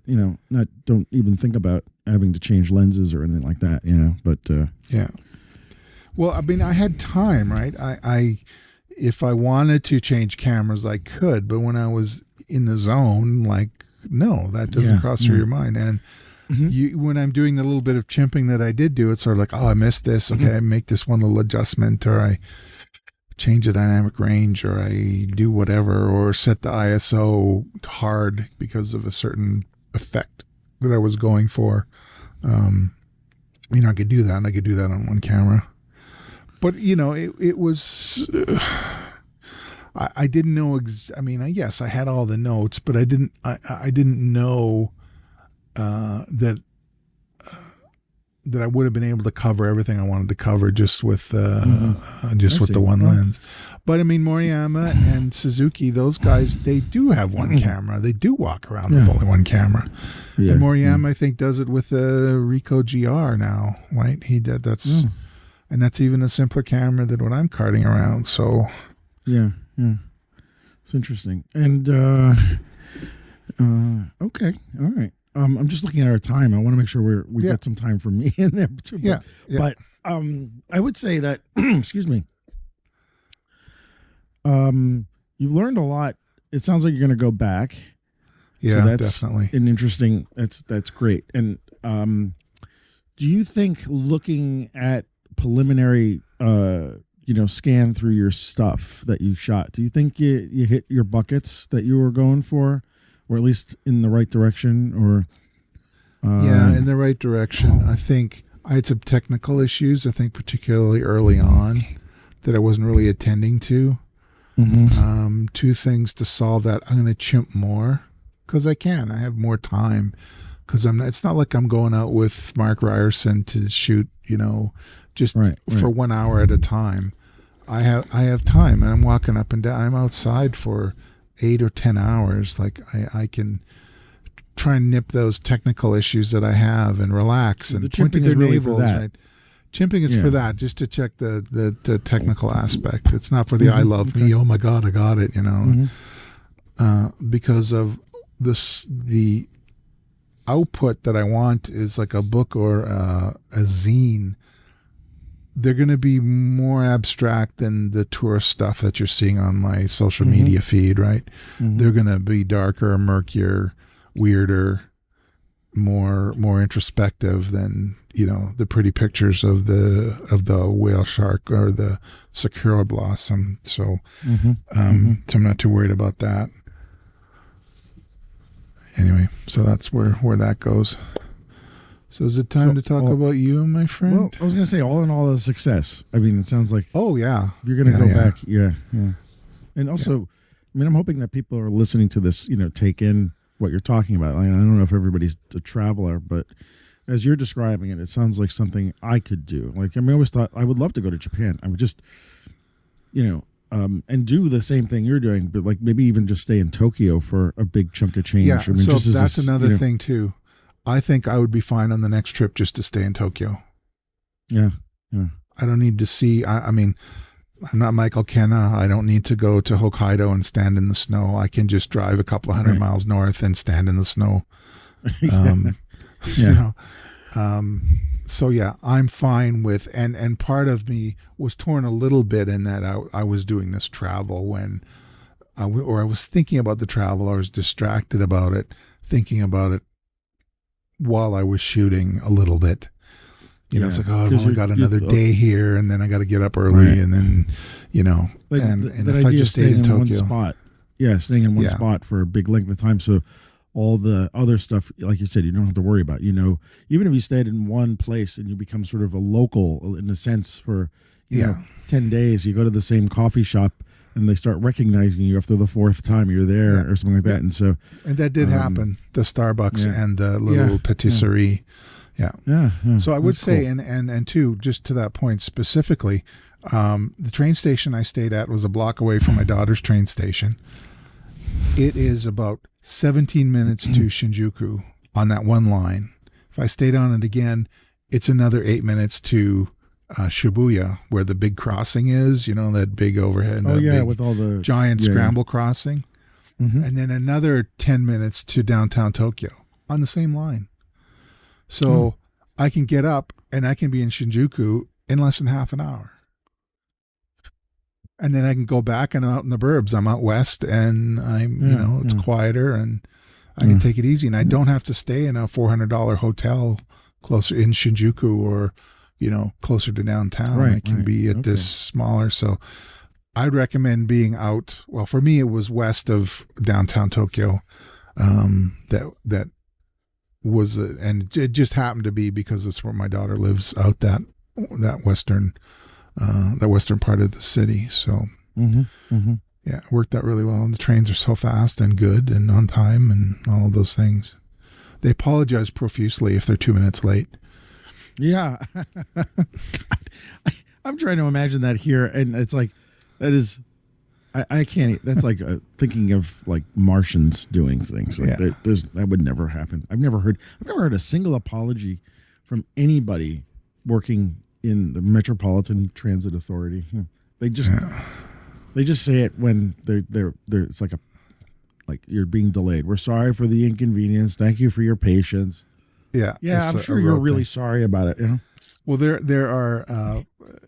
don't even think about having to change lenses or anything like that, But yeah. Well, I mean, I had time, right? I if I wanted to change cameras, I could, but when I was in the zone, no, that doesn't cross through your mind. And when I'm doing the little bit of chimping that I did do, it's sort of like, oh, I missed this. Okay, I make this one little adjustment, or I change the dynamic range, or I do whatever, or set the ISO hard because of a certain effect that I was going for. I could do that, and I could do that on one camera. But, it was... I didn't know... yes, I had all the notes, but I didn't know... that I would have been able to cover everything I wanted to cover just with the one lens. But Moriyama and Suzuki, those guys, they do have one camera. They do walk around with only one camera. Yeah. And Moriyama, I think, does it with the Ricoh GR now, right? He did. And that's even a simpler camera than what I'm carting around. So yeah, it's interesting. And okay, all right. I'm just just looking at our time. I want to make sure we got some time for me in there too. But I would say that excuse me. You've learned a lot. It sounds like you're going to go back. Yeah, so that's definitely an interesting. That's great. And do you think looking at preliminary, scan through your stuff that you shot, do you think you hit your buckets that you were going for, or at least in the right direction? Or in the right direction. I think I had some technical issues. I think particularly early on that I wasn't really attending to. Mm-hmm. Two things to solve that. I'm going to chimp more because I can. I have more time because it's not like I'm going out with Mark Ryerson to shoot, for 1 hour at a time. I have time, and I'm walking up and down. I'm outside for 8 or 10 hours. Like I can try and nip those technical issues that I have and relax and point at their navels. Right? Chimping is for that, just to check the technical aspect. It's not for the I love me. Oh my God, I got it. Because of the output that I want is like a book or a zine. They're going to be more abstract than the tourist stuff that you're seeing on my social media feed, right? They're going to be darker, murkier, weirder, more introspective than the pretty pictures of the whale shark or the sakura blossom. So, so I'm not too worried about that. Anyway, so that's where that goes. So is it time to talk about you, my friend? Well, I was going to say, all in all, a success. I mean, it sounds like you're going to go back. Yeah. And also, I mean, I'm hoping that people are listening to this, take in what you're talking about. I don't know if everybody's a traveler, but as you're describing it, it sounds like something I could do. Like, I always thought I would love to go to Japan. I would just, and do the same thing you're doing, but like maybe even just stay in Tokyo for a big chunk of change. Yeah, so that's another thing too. I think I would be fine on the next trip just to stay in Tokyo. Yeah. I don't need to see. I mean, I'm not Michael Kenna. I don't need to go to Hokkaido and stand in the snow. I can just drive a couple of 100 miles north and stand in the snow. So yeah, I'm fine with, and part of me was torn a little bit in that I was doing this travel when, I was thinking about the travel. I was distracted about it, thinking about it while I was shooting a little bit. It's like, I've only got another day here, and then I got to get up early, and then, and if I just stayed in Tokyo. One spot, staying in one spot for a big length of time, so all the other stuff, like you said, you don't have to worry about. Even if you stayed in one place and you become sort of a local in a sense for 10 days, you go to the same coffee shop and they start recognizing you after the fourth time you're there or something like that. And that did happen. The Starbucks and the little patisserie. Yeah. So I would say, cool. and too, just to that point specifically, the train station I stayed at was a block away from my daughter's train station. It is about 17 minutes to Shinjuku on that one line. If I stayed on it again, it's another 8 minutes to Shibuya, where the big crossing is, that big overhead. With all the giant scramble crossing. And then another 10 minutes to downtown Tokyo on the same line. So I can get up and I can be in Shinjuku in less than half an hour. And then I can go back and I'm out in the burbs. I'm out west and I'm, it's quieter and I can take it easy. And I don't have to stay in a $400 hotel closer in Shinjuku or, closer to downtown. I can be at this smaller. So I'd recommend being out. Well, for me, it was west of downtown Tokyo. That was, and it just happened to be because it's where my daughter lives, out that western part of the city. So yeah, it worked out really well. And the trains are so fast and good and on time and all of those things. They apologize profusely if they're 2 minutes late. Yeah. I'm trying to imagine that here. And it's like, that is, I can't, that's like thinking of like Martians doing things. Like that would never happen. I've never heard a single apology from anybody working in the Metropolitan Transit Authority. They just say it when they're it's like Like you're being delayed. We're sorry for the inconvenience. Thank you for your patience. Yeah. I'm sure you're really sorry about it. You know. Well,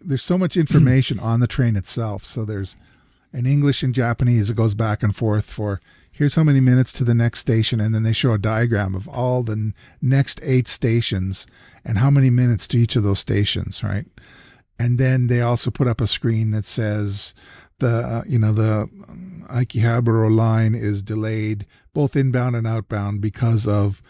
there's so much information on the train itself. So there's in English and Japanese, it goes back and forth for here's how many minutes to the next station, and then they show a diagram of all the next 8 stations and how many minutes to each of those stations, right? And then they also put up a screen that says the Akihabara line is delayed both inbound and outbound because of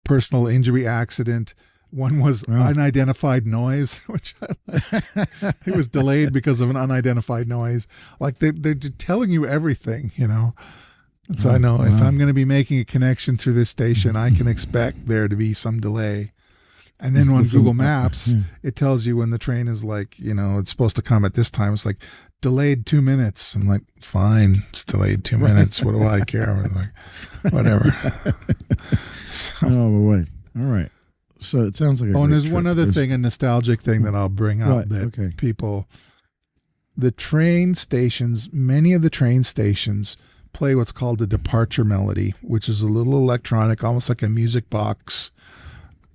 personal injury accident. One was unidentified noise, which it was delayed because of an unidentified noise. Like they're telling you everything, you know. And so I know if I'm going to be making a connection through this station, I can expect there to be some delay. And then on Google Maps, it tells you when the train is like, you know, it's supposed to come at this time. It's like delayed 2 minutes. I'm like, fine, it's delayed 2 minutes. What do I care? I'm like, whatever. So, wait. All right. So it sounds like a and there's one other thing, a nostalgic thing that I'll bring up people, the train stations, many of the train stations play what's called the departure melody, which is a little electronic, almost like a music box,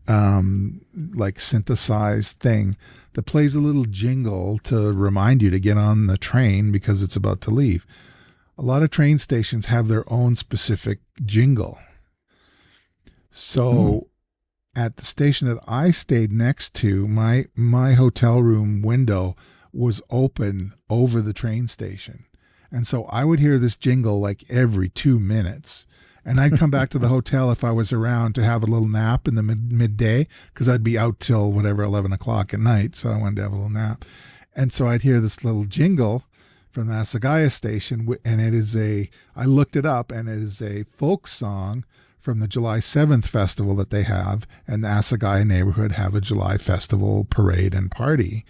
like synthesized thing that plays a little jingle to remind you to get on the train because it's about to leave. A lot of train stations have their own specific jingle. So at the station that I stayed next to, my hotel room window was open over the train station. And so I would hear this jingle like every 2 minutes. And I'd come back to the hotel if I was around to have a little nap in the midday, because I'd be out till whatever, 11 o'clock at night. So I wanted to have a little nap. And so I'd hear this little jingle from the Asagaya station. And I looked it up, and it is a folk song from the July 7th festival that they have. And the Asagaya neighborhood have a July festival parade and party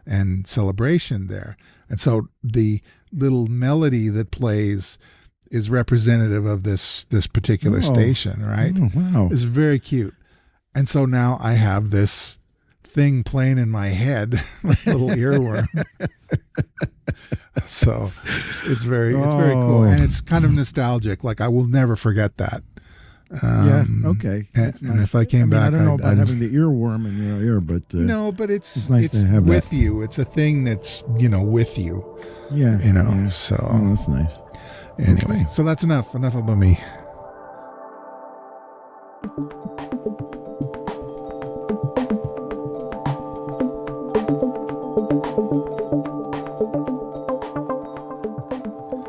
and celebration there. And so the little melody that plays is representative of this particular station, right? Oh, wow. It's very cute. And so now I have this thing playing in my head, like a little earworm. So it's very cool. And it's kind of nostalgic. Like I will never forget that. Okay. And if I came back, I don't know about having the earworm in your ear, but no, but it's nice to have with that. you. It's a thing that's with you. Yeah, So that's nice. Anyway, so that's enough about me.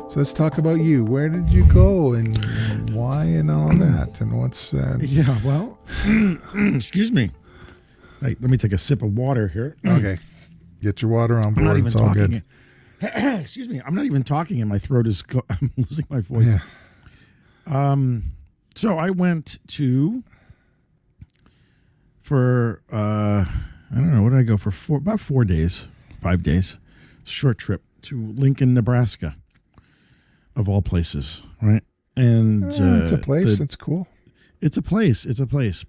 So let's talk about you. Where did you go and why and all that and what's well, excuse me. Hey, let me take a sip of water here. Okay. Get your water on board. It's all good. Excuse me. I'm not even talking and my throat is I'm losing my voice. Yeah. So I went for I don't know, what did I go for? About 4 days, 5 days. Short trip to Lincoln, Nebraska. Of all places, right? And it's a place. It's cool. It's a place.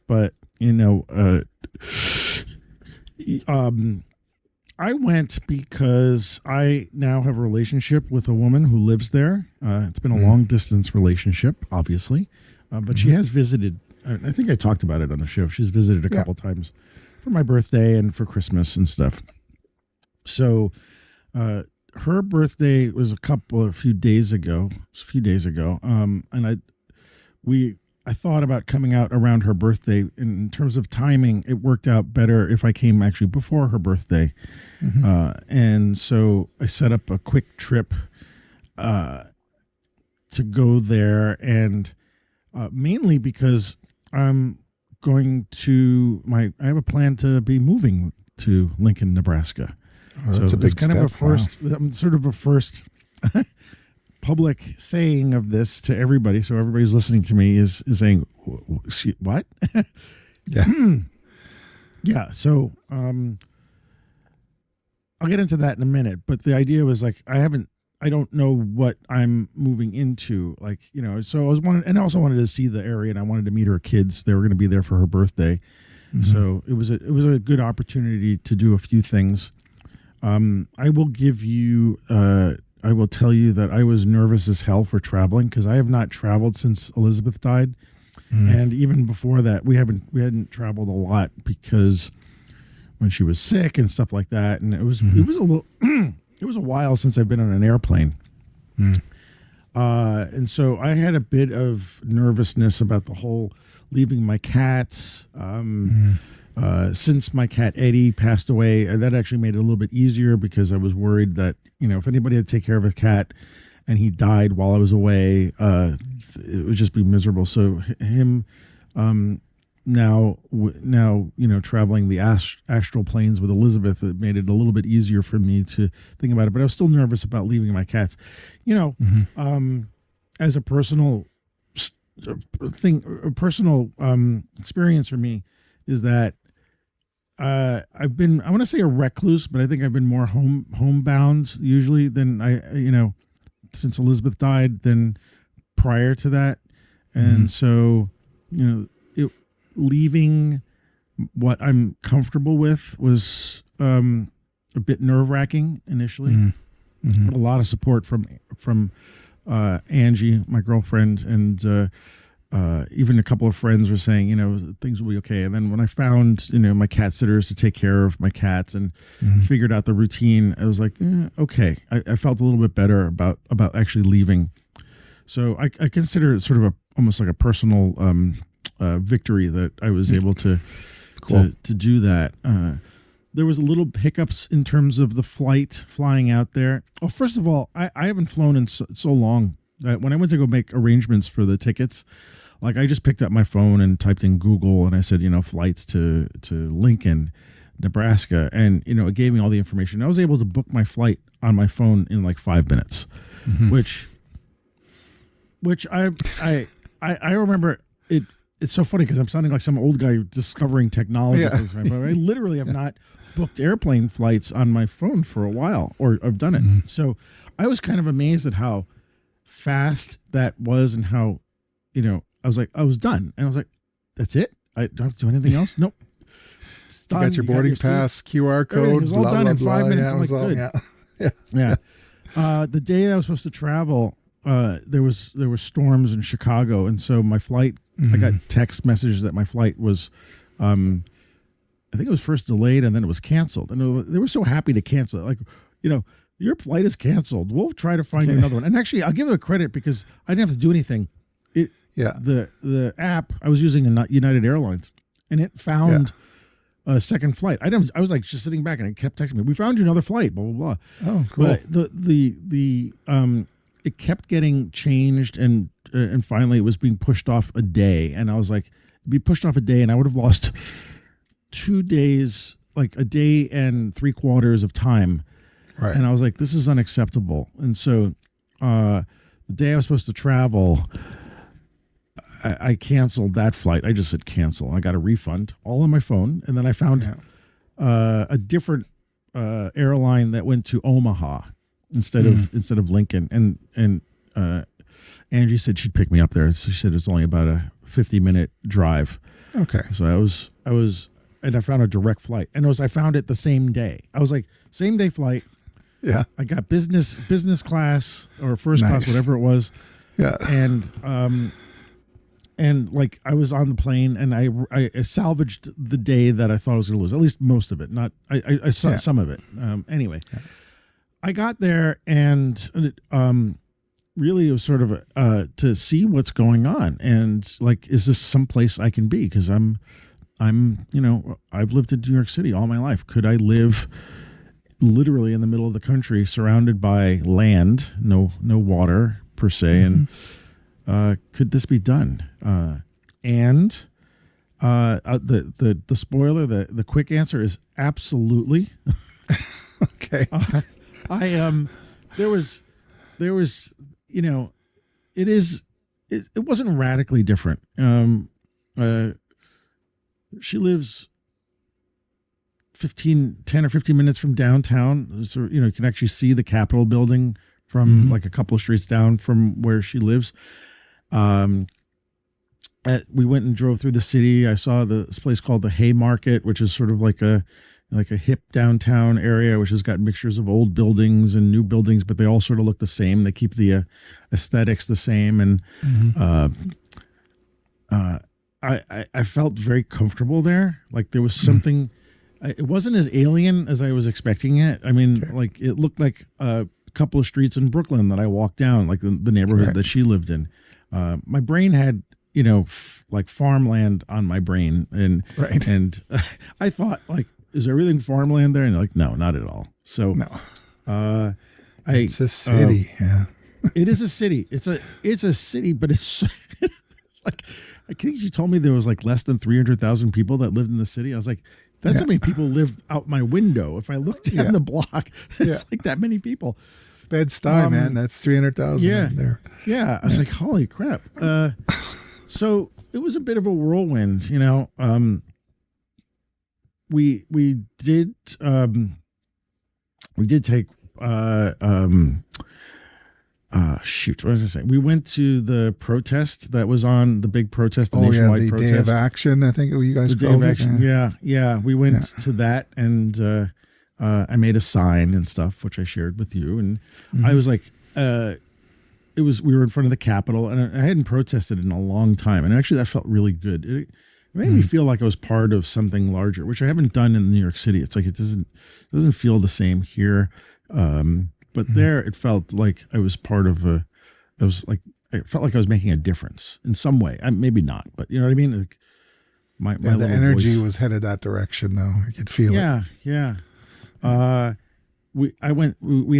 But I went because I now have a relationship with a woman who lives there. It's been a long distance relationship, obviously, but she has visited. I think I talked about it on the show. She's visited a couple times for my birthday and for Christmas and stuff. So. Her birthday was a few days ago, and I thought about coming out around her birthday. In terms of timing, it worked out better if I came actually before her birthday. And so I set up a quick trip to go there, and mainly because I'm going to I have a plan to be moving to Lincoln, Nebraska. Oh, that's a big kind step. of a first, sort of a first public saying of this to everybody. So everybody's listening to me is saying, "What?" Yeah, yeah. So I'll get into that in a minute. But the idea was like I don't know what I'm moving into. Like so I also wanted to see the area, and I wanted to meet her kids. They were going to be there for her birthday, so it was a good opportunity to do a few things. I will give you I will tell you that I was nervous as hell for traveling because I have not traveled since Elizabeth died. And even before that, we hadn't traveled a lot because when she was sick and stuff like that, and it was a little it was a while since I've been on an airplane, and so I had a bit of nervousness about the whole leaving my cats. Since my cat Eddie passed away, that actually made it a little bit easier because I was worried that if anybody had to take care of a cat and he died while I was away, it would just be miserable. So him now traveling the astral planes with Elizabeth, it made it a little bit easier for me to think about it. But I was still nervous about leaving my cats. As a personal experience for me is that I've been, I want to say a recluse, but I think I've been more homebound usually than since Elizabeth died than prior to that. And so, leaving what I'm comfortable with was a bit nerve-wracking initially, but a lot of support from Angie, my girlfriend, and even a couple of friends were saying, things will be okay. And then when I found, my cat sitters to take care of my cats and figured out the routine, I was like, okay. I felt a little bit better about actually leaving. So I consider it sort of almost like a personal victory that I was able to do that. There was a little hiccups in terms of the flying out there. Oh, first of all, I haven't flown in so long that when I went to go make arrangements for the tickets, like I just picked up my phone and typed in Google and I said, flights to Lincoln, Nebraska. And, it gave me all the information. I was able to book my flight on my phone in like 5 minutes, which I remember it. It's so funny because I'm sounding like some old guy discovering technology. Yeah. But I literally have not booked airplane flights on my phone for a while, or I've done it. So I was kind of amazed at how fast that was and how, I was like, I was done. And I was like, that's it? I don't have to do anything else? Nope. It's done. You got your boarding pass, seats, QR code. It was all done in 5 minutes. I'm like, good. Yeah. The day that I was supposed to travel, there were storms in Chicago, and so my flight, I got text messages that my flight was, I think it was first delayed and then it was canceled. And they were so happy to cancel it. Like, your flight is canceled. We'll try to find you another one. And actually, I'll give it a credit because I didn't have to do anything. The app, I was using United Airlines, and it found a second flight. I was like just sitting back, and it kept texting me, "We found you another flight." Blah blah blah. Oh, cool. But it kept getting changed, and finally it was being pushed off a day, and I was like, it'd be pushed off a day, and I would have lost 2 days, like a day and 3/4 of time. Right. And I was like, this is unacceptable. And so the day I was supposed to travel, I canceled that flight. I just said cancel. I got a refund all on my phone, and then I found a different airline that went to Omaha instead of Lincoln. And Angie said she'd pick me up there. So she said it's only about a 50-minute drive. Okay. So I found a direct flight, and I found it the same day. I was like, same day flight. Yeah. I got business class or first class, whatever it was. Yeah. And like I was on the plane, and I salvaged the day that I thought I was going to lose, at least most of it. Not I saw some of it. Anyway, I got there, and really it was sort of to see what's going on, and like, is this someplace I can be? Because I'm I've lived in New York City all my life. Could I live literally in the middle of the country, surrounded by land, no water per se, and could this be done? And the spoiler, the quick answer is absolutely. Okay. There was, it wasn't radically different. She lives 10 or 15 minutes from downtown. So, you can actually see the Capitol building from like a couple of streets down from where she lives. We went and drove through the city. I saw this place called the Haymarket, which is sort of like a like a hip downtown area, which has got mixtures of old buildings and new buildings, but they all sort of look the same. They keep the aesthetics the same, and I felt very comfortable there. Like there was something. It wasn't as alien as I was expecting it. I mean, like it looked like a couple of streets in Brooklyn that I walked down, like the neighborhood that she lived in. My brain had, like farmland on my brain, and I thought, like, is everything farmland there? And like, no, not at all. So no, it's a city. Yeah, it is a city. It's a city, but it's like, I think you told me there was like less than 300,000 people that lived in the city. I was like, that's how many people live out my window. If I looked down the block, it's like that many people. Bed-Stuy, man, that's 300,000 there. Yeah, I was like, holy crap. So it was a bit of a whirlwind, We did take shoot, what was I saying? We went to the protest that was on, the big protest, the nationwide protest. Day of Action, I think you guys called it. Day of Action, yeah. We went to that, and I made a sign and stuff, which I shared with you. And I was like, we were in front of the Capitol, and I hadn't protested in a long time. And actually, that felt really good. It made me feel like I was part of something larger, which I haven't done in New York City. It's like it doesn't feel the same here. But there, it felt like I was part of it felt like I was making a difference in some way. We not, but you know what I mean? Like my the energy was headed that direction, though. You could feel it. Yeah. We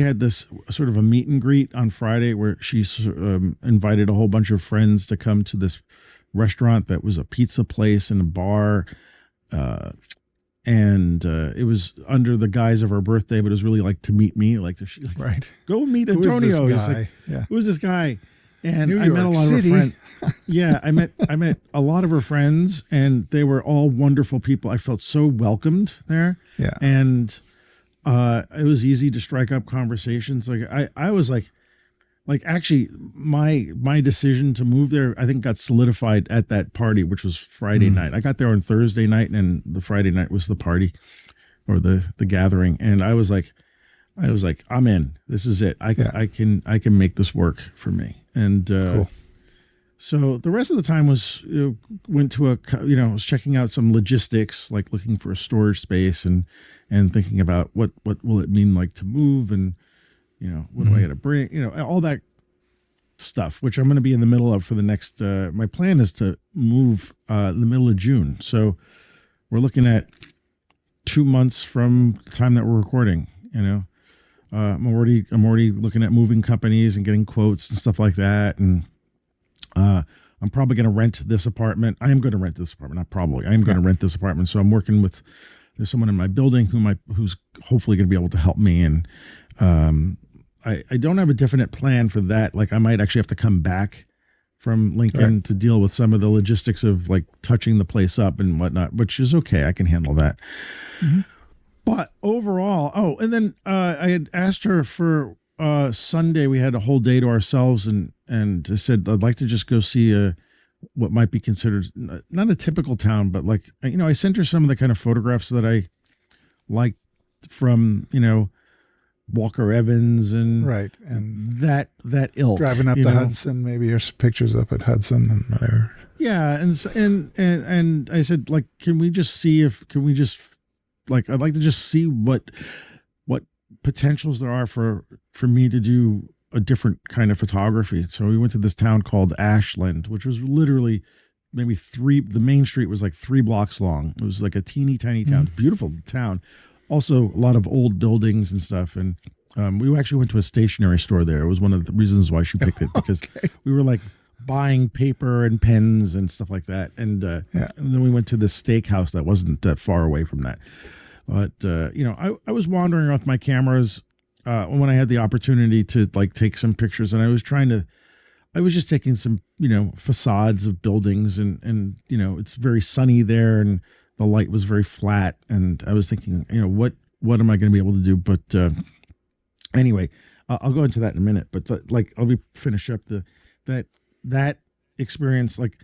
had this sort of a meet and greet on Friday where she invited a whole bunch of friends to come to this restaurant that was a pizza place and a bar. And it was under the guise of her birthday, but it was really like to meet me, go meet Antonio. Who is this guy? And I met a lot of her friends. Yeah, I met a lot of her friends, and they were all wonderful people. I felt so welcomed there. Yeah, and it was easy to strike up conversations. Like I was like actually my decision to move there, I think, got solidified at that party, which was Friday night. I got there on Thursday night, and the Friday night was the party or the gathering. And I was like, I'm in. This is it. I can make this work for me. And cool. So the rest of the time was went to was checking out some logistics, like looking for a storage space and thinking about what will it mean like to move, and what do I got to bring, all that stuff, which I'm going to be in the middle of for the next, my plan is to move in the middle of June. So we're looking at 2 months from the time that we're recording, I'm already looking at moving companies and getting quotes and stuff like that. And I'm probably going to rent this apartment. I am going to rent this apartment. Not probably. I am going to rent this apartment. So I'm working with, there's someone in my building who's hopefully going to be able to help me. And I don't have a definite plan for that. Like I might actually have to come back from Lincoln to deal with some of the logistics of like touching the place up and whatnot, which is okay. I can handle that. But overall, and then I had asked her for Sunday. We had a whole day to ourselves, and I said I'd like to just go see what might be considered not a typical town, but like I sent her some of the kind of photographs that I liked from Walker Evans and that ilk, driving up to Hudson. Maybe there's pictures up at Hudson and whatever. Yeah, and I said, like, can we just I'd like to just see what potentials there are for me to do a different kind of photography. So we went to this town called Ashland, which was literally maybe the main street was like 3 blocks long. It was like a teeny tiny town, beautiful town. Also a lot of old buildings and stuff. And we actually went to a stationery store there. It was one of the reasons why she picked it, because we were like buying paper and pens and stuff like that. And then we went to this steakhouse that wasn't that far away from that. But, I was wandering with my cameras when I had the opportunity to like take some pictures, and I was just taking some, facades of buildings, and it's very sunny there, and the light was very flat. And I was thinking, what am I going to be able to do? But anyway, I'll go into that in a minute. But I'll finish up that experience. Like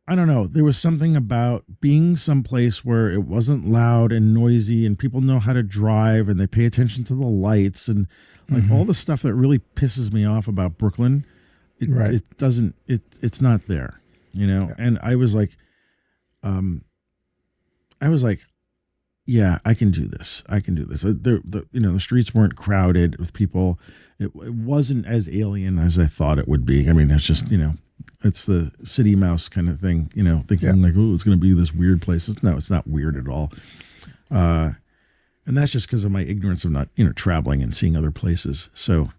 I don't know. There was something about being someplace where it wasn't loud and noisy and people know how to drive and they pay attention to the lights and like all the stuff that really pisses me off about Brooklyn. It doesn't, it's not there, you know? Yeah. And I was like, yeah, I can do this. I can do this. The streets weren't crowded with people. It wasn't as alien as I thought it would be. I mean, it's just, it's the city mouse kind of thing, thinking like, oh, it's going to be this weird place. No, it's not weird at all. And that's just because of my ignorance of not, traveling and seeing other places. So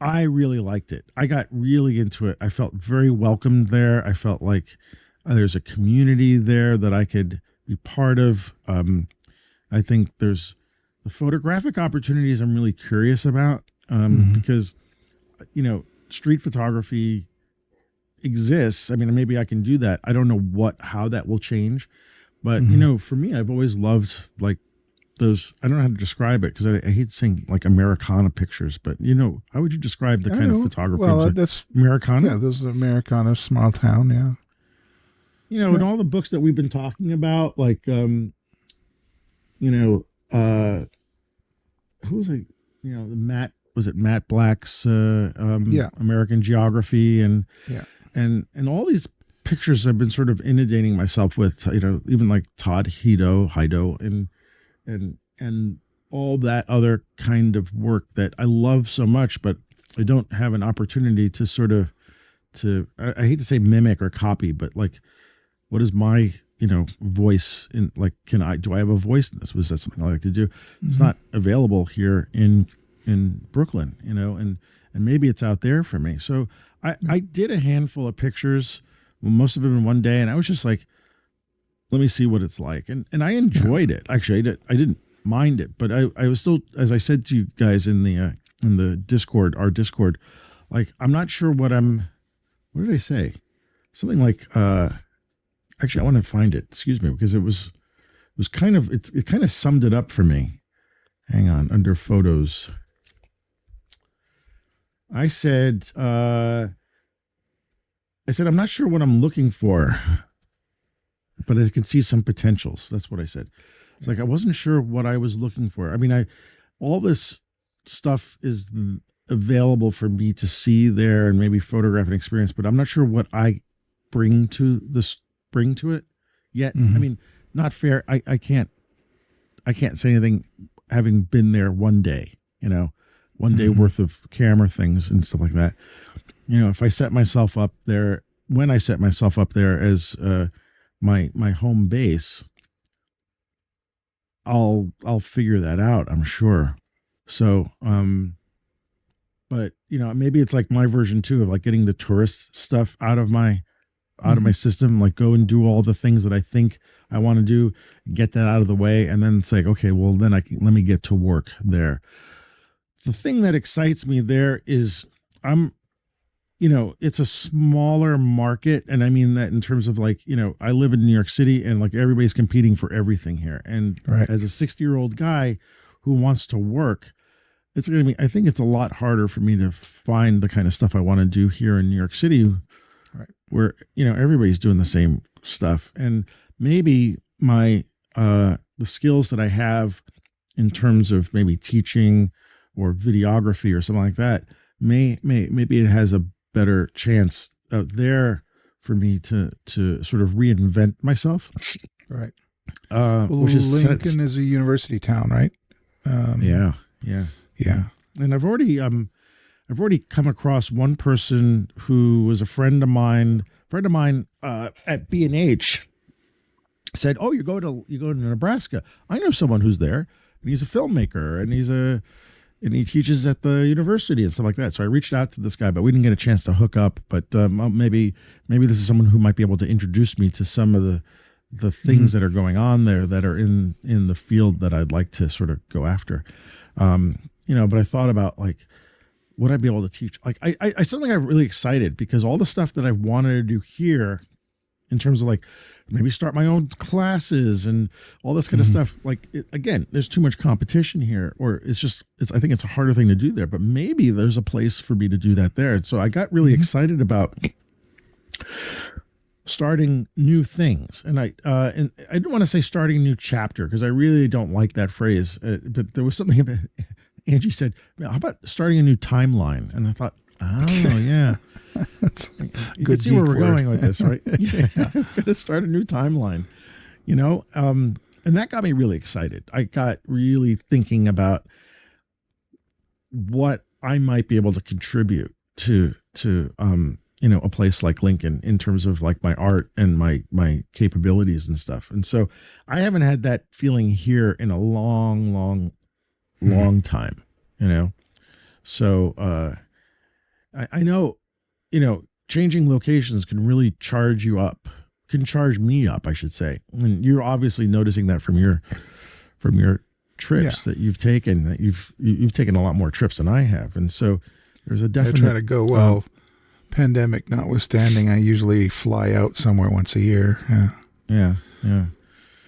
I really liked it. I got really into it. I felt very welcomed there. I felt like there's a community there that I could be part of. I think there's the photographic opportunities I'm really curious about because, street photography exists. I mean, maybe I can do that. I don't know how that will change. But, for me, I've always loved like those, I don't know how to describe it because I hate saying like Americana pictures, but how would you describe the kind of photography? Well, that's Americana. Yeah, this is Americana, small town. Yeah. In all the books that we've been talking about, like, who was it? Matt Black's American Geography and all these pictures I've been sort of inundating myself with, even like Todd Hido and all that other kind of work that I love so much, but I don't have an opportunity to sort of I hate to say mimic or copy, but like, what is my, voice in, like, do I have a voice in this? Was that something I like to do? It's not available here in Brooklyn, and maybe it's out there for me. So I did a handful of pictures, most of them in one day. And I was just like, let me see what it's like. And I enjoyed it. Actually, I didn't mind it, but I was still, as I said to you guys in the Discord, our Discord, like, I'm not sure what did I say? Something like, actually, I want to find it. Excuse me, because it kind of summed it up for me. Hang on, under photos. I said, I'm not sure what I'm looking for, but I can see some potentials. That's what I said. It's like I wasn't sure what I was looking for. I mean, all this stuff is available for me to see there and maybe photograph and experience, but I'm not sure what I bring to it yet. I mean, not fair. I can't say anything having been there one day, one day worth of camera things and stuff like that. If I set myself up there, when I set myself up there as my home base, I'll figure that out, I'm sure. So, but maybe it's like my version too of like getting the tourist stuff out of my system, like go and do all the things that I think I want to do, get that out of the way. And then it's like, okay, well then let me get to work there. The thing that excites me there is it's a smaller market. And I mean that in terms of like, I live in New York City and like everybody's competing for everything here. And as a 60-year-old guy who wants to work, it's going to be, I think it's a lot harder for me to find the kind of stuff I want to do here in New York City, where, everybody's doing the same stuff. And maybe my, the skills that I have in terms of maybe teaching or videography or something like that, maybe it has a better chance out there for me to sort of reinvent myself. Right. Which is Lincoln is a university town, right? Yeah. And I've already come across one person who was a friend of mine at B&H said, "Oh, you go to Nebraska. I know someone who's there, and he's a filmmaker, and he teaches at the university and stuff like that." So I reached out to this guy, but we didn't get a chance to hook up. But maybe this is someone who might be able to introduce me to some of the things that are going on there that are in the field that I'd like to sort of go after. But I thought about like, would I be able to teach? Like I suddenly got really excited because all the stuff that I wanted to do here in terms of like maybe start my own classes and all this kind of stuff. Like, again, there's too much competition here, or I think it's a harder thing to do there, but maybe there's a place for me to do that there. And so I got really excited about starting new things. And I don't want to say starting a new chapter because I really don't like that phrase. But there was something about Angie said, how about starting a new timeline? And I thought, oh, yeah. You can see where we're going with this, right? Yeah. I'm going to start a new timeline, and that got me really excited. I got really thinking about what I might be able to contribute to a place like Lincoln in terms of like my art and my capabilities and stuff. And so I haven't had that feeling here in a long time, So I know, changing locations can really charge me up, I should say. And you're obviously noticing that from your trips that you've taken, that you've taken a lot more trips than I have. And so there's a definite. I try to go, pandemic notwithstanding, I usually fly out somewhere once a year. Yeah.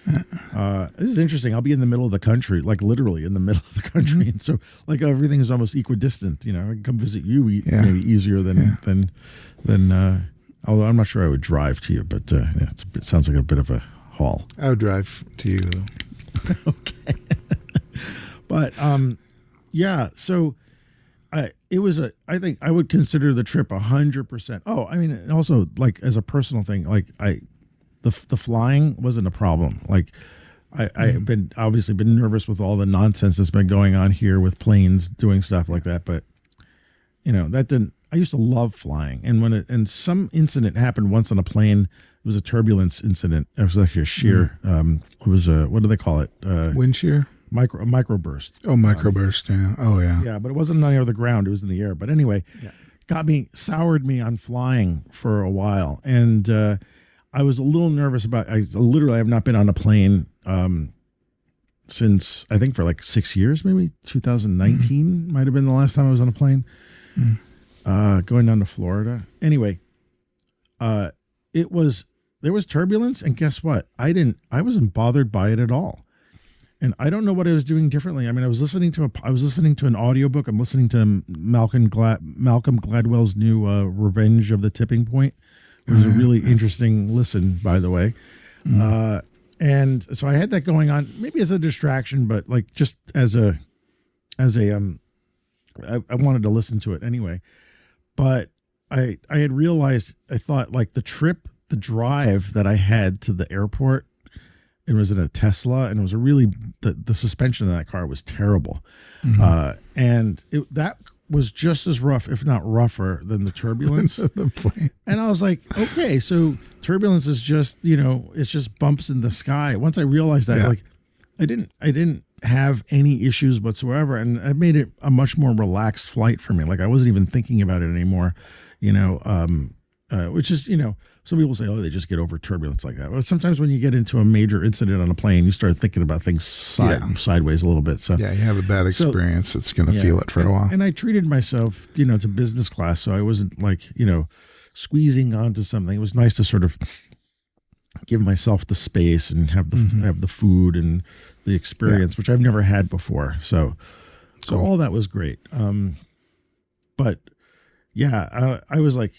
This is interesting. I'll be in the middle of the country, like literally in the middle of the country. And so like everything is almost equidistant, I can come visit you maybe easier than although I'm not sure I would drive to you, but it sounds like a bit of a haul. I would drive to you though. Okay. But so I think I would consider the trip 100%. Oh, I mean, also like as a personal thing, like the flying wasn't a problem. Like I've been obviously been nervous with all the nonsense that's been going on here with planes doing stuff like that. But that didn't, I used to love flying. And when some incident happened once on a plane, it was a turbulence incident. It was actually a shear. It was what do they call it? Wind shear? Microburst. Oh, microburst. Yeah. Oh, yeah. Yeah, but it wasn't on the ground. It was in the air. But anyway, soured me on flying for a while. And I was a little nervous about, I have not been on a plane since, I think for like 6 years, maybe 2019 might have been the last time I was on a plane going down to Florida. Anyway, there was turbulence, and guess what? I wasn't bothered by it at all. And I don't know what I was doing differently. I mean, I was listening to an audiobook. I'm listening to Malcolm Gladwell's new Revenge of the Tipping Point. It was a really interesting listen, by the way. And so I had that going on, maybe as a distraction, but like just I wanted to listen to it anyway. But I had realized, I thought like the drive that I had to the airport, it was in a Tesla, and it was the suspension of that car was terrible. And that was just as rough, if not rougher, than the turbulence. The plane. And I was like, okay, so turbulence is just, it's just bumps in the sky. Once I realized that, like, I didn't have any issues whatsoever, and it made it a much more relaxed flight for me. Like I wasn't even thinking about it anymore, which is, some people say, oh, they just get over turbulence like that. Well, sometimes when you get into a major incident on a plane, you start thinking about things sideways a little bit. So you have a bad experience. It's going to feel it for a while. And I treated myself, to business class. So I wasn't like, squeezing onto something. It was nice to sort of give myself the space and have the food and the experience, which I've never had before. So all that was great. But yeah, I wasn't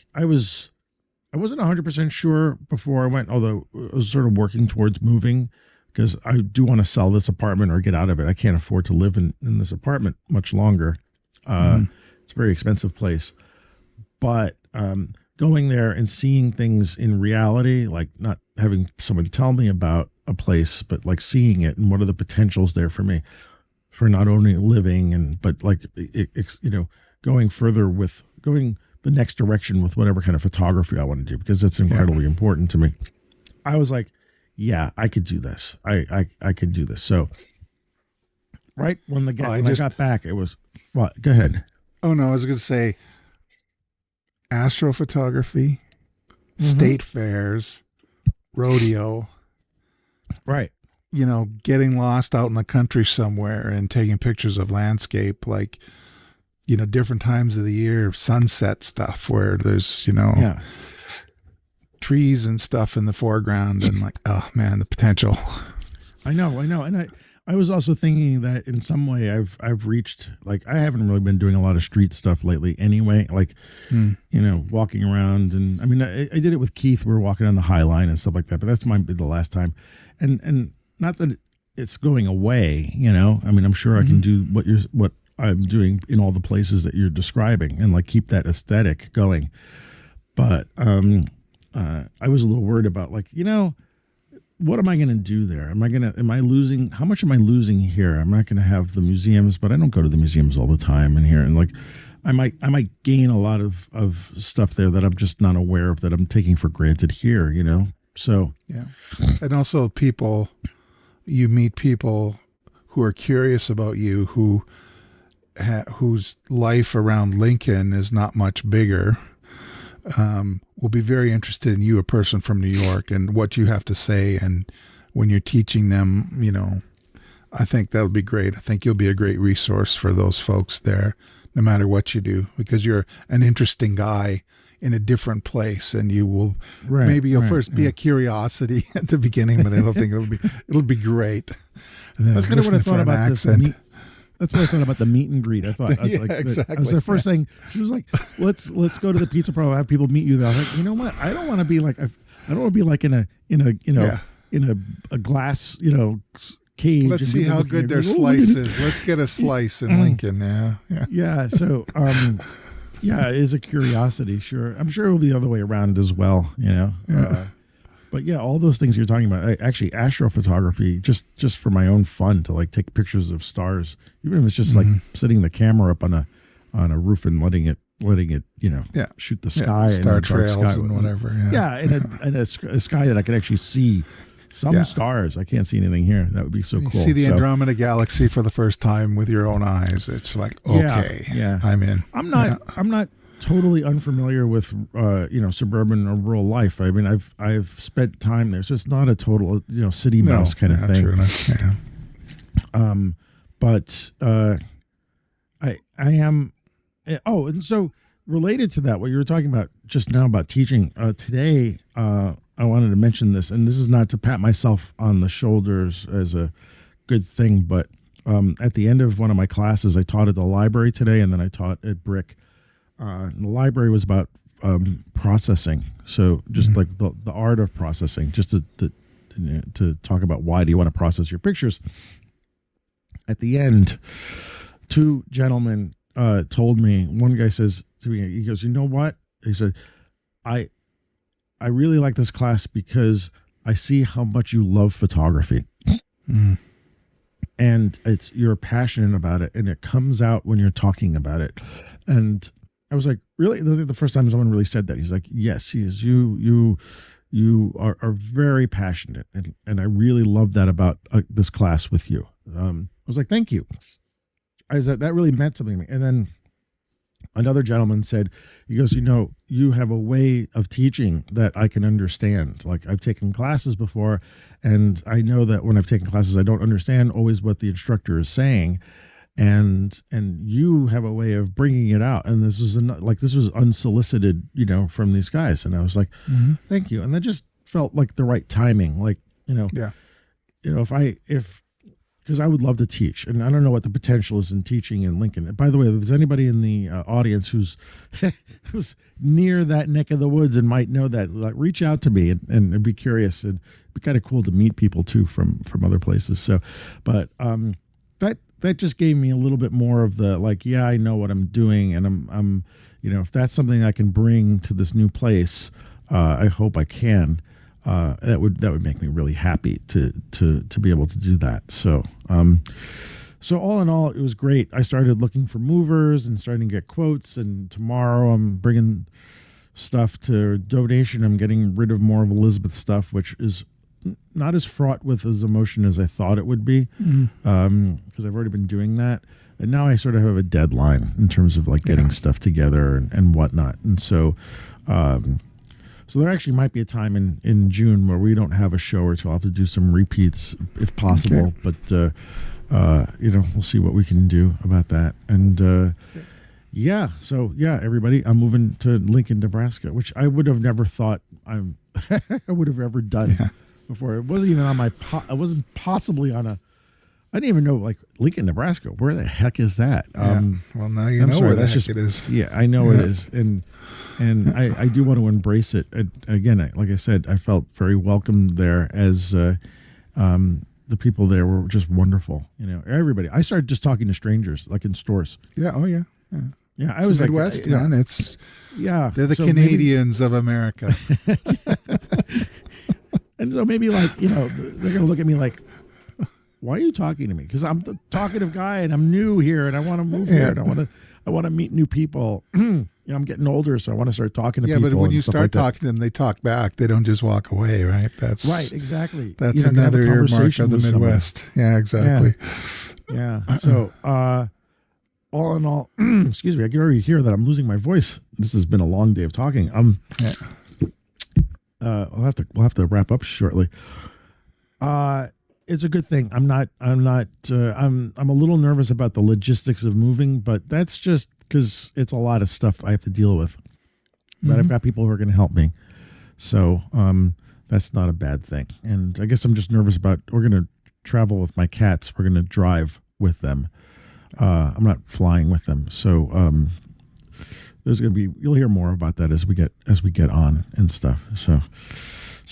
100% sure before I went, although I was sort of working towards moving because I do want to sell this apartment or get out of it. I can't afford to live in this apartment much longer. It's a very expensive place. But going there and seeing things in reality, like not having someone tell me about a place, but like seeing it and what are the potentials there for me, for not only living but like, going further with going the next direction with whatever kind of photography I want to do, because it's incredibly important to me. I was like, yeah, I could do this. I could do this. So right when I got back, it was, what? Go ahead. Oh no, I was going to say astrophotography, state fairs, rodeo. Right. Getting lost out in the country somewhere and taking pictures of landscape, like, different times of the year, sunset stuff where there's, trees and stuff in the foreground and like, oh man, the potential. I know. And I was also thinking that in some way I've reached, like, I haven't really been doing a lot of street stuff lately anyway, like, walking around. And I mean, I did it with Keith. We were walking on the High Line and stuff like that, but that's might be the last time. And not that it's going away, I mean, I'm sure I can do what I'm doing in all the places that you're describing and like keep that aesthetic going. But I was a little worried about, like, what am I going to do there? Am I losing, how much am I losing here? I'm not going to have the museums, but I don't go to the museums all the time in here. And like, I might gain a lot of stuff there that I'm just not aware of, that I'm taking for granted here, So, yeah. And also you meet people who are curious about you, whose life around Lincoln is not much bigger. Will be very interested in you, a person from New York, and what you have to say. And when you're teaching them, I think that'll be great. I think you'll be a great resource for those folks there, no matter what you do, because you're an interesting guy in a different place, and you will you'll first be a curiosity at the beginning, but I don't think it'll be great. And then that's kind of what I thought about this. That's what I thought about the meet and greet. I thought, exactly. I was the first thing. She was like, "Let's go to the pizza parlor, have people meet you there." I was like, you know what? I don't want to be like in a glass cage. Let's see how good their slice is. Let's get a slice in Lincoln. Yeah. So it is a curiosity. Sure, I'm sure it'll be the other way around as well. But yeah, all those things you're talking about, actually astrophotography, just for my own fun, to like take pictures of stars, even if it's just like setting the camera up on a roof and letting it shoot the sky, star and trails sky, and whatever. And a sky that I can actually see some stars. I can't see anything here. That would be so cool. See the Andromeda Galaxy for the first time with your own eyes. It's like, okay, I'm in. I'm not totally unfamiliar with suburban or rural life. I mean, I've spent time there, so it's not a total city mouse kind of thing. True enough. But I am. Oh, and so related to that, what you were talking about just now about teaching today, I wanted to mention this, and this is not to pat myself on the shoulders as a good thing, but at the end of one of my classes, I taught at the library today, and then I taught at Brick. The library was about processing, so just like the art of processing, just to talk about why do you want to process your pictures. At the end, two gentlemen told me. One guy says to me, he goes, "You know what?" He said, I really like this class because I see how much you love photography." And you're passionate about it, and it comes out when you're talking about it. And I was like, really? This is the first time someone really said that. He's like, yes, he is. You are very passionate, and I really love that about this class with you. I was like, thank you. That really meant something to me. And then another gentleman said, he goes, you have a way of teaching that I can understand. Like, I've taken classes before, and I know that when I've taken classes, I don't understand always what the instructor is saying. And you have a way of bringing it out, and this was unsolicited, from these guys. And I was like, thank you. And that just felt like the right timing. Like, because I would love to teach, and I don't know what the potential is in teaching in Lincoln. By the way, if there's anybody in the audience who's near that neck of the woods and might know that, like, reach out to me and be curious. It'd be kind of cool to meet people too from other places. So, but that just gave me a little bit more of the, like, yeah, I know what I'm doing, and I'm if that's something I can bring to this new place, I hope I can. That would make me really happy to be able to do that. So all in all, it was great. I started looking for movers and starting to get quotes, and tomorrow I'm bringing stuff to donation. I'm getting rid of more of Elizabeth's stuff, which is not as fraught with as emotion as I thought it would be, because I've already been doing that, and now I sort of have a deadline in terms of like getting stuff together and whatnot. And so there actually might be a time in June where we don't have a show or two. I'll have to do some repeats if possible, but we'll see what we can do about that. And everybody, I'm moving to Lincoln, Nebraska, which I would have never thought I would have ever done before. It wasn't even on my. I wasn't possibly on I didn't even know, like, Lincoln, Nebraska. Where the heck is that? Well, now you know where the heck it is. Yeah, I know it is. And I do want to embrace it. Again, like I said, I felt very welcome there as the people there were just wonderful. You know, everybody. I started just talking to strangers, like in stores. Yeah. Oh, yeah. Yeah, I was Midwest, man. It's they're the Canadians of America. And so maybe, like, you know, they're gonna look at me like, why are you talking to me? Because I'm the talkative guy and I'm new here and I want to move here and I want to meet new people. You know, I'm getting older, so I want to start talking to people. Yeah, but when you start talking to them, they talk back. They don't just walk away, right? That's right, exactly. That's another earmark of the Midwest. Somebody. Yeah, exactly. Yeah. So, all in all, excuse me, I can already hear that I'm losing my voice. This has been a long day of talking. We'll have to wrap up shortly. It's a good thing. I'm a little nervous about the logistics of moving, but that's just because it's a lot of stuff I have to deal with. But I've got people who are going to help me. So that's not a bad thing. And I guess I'm just nervous about, we're going to travel with my cats. We're going to drive with them. I'm not flying with them. So there's going to be, you'll hear more about that as we get on and stuff. So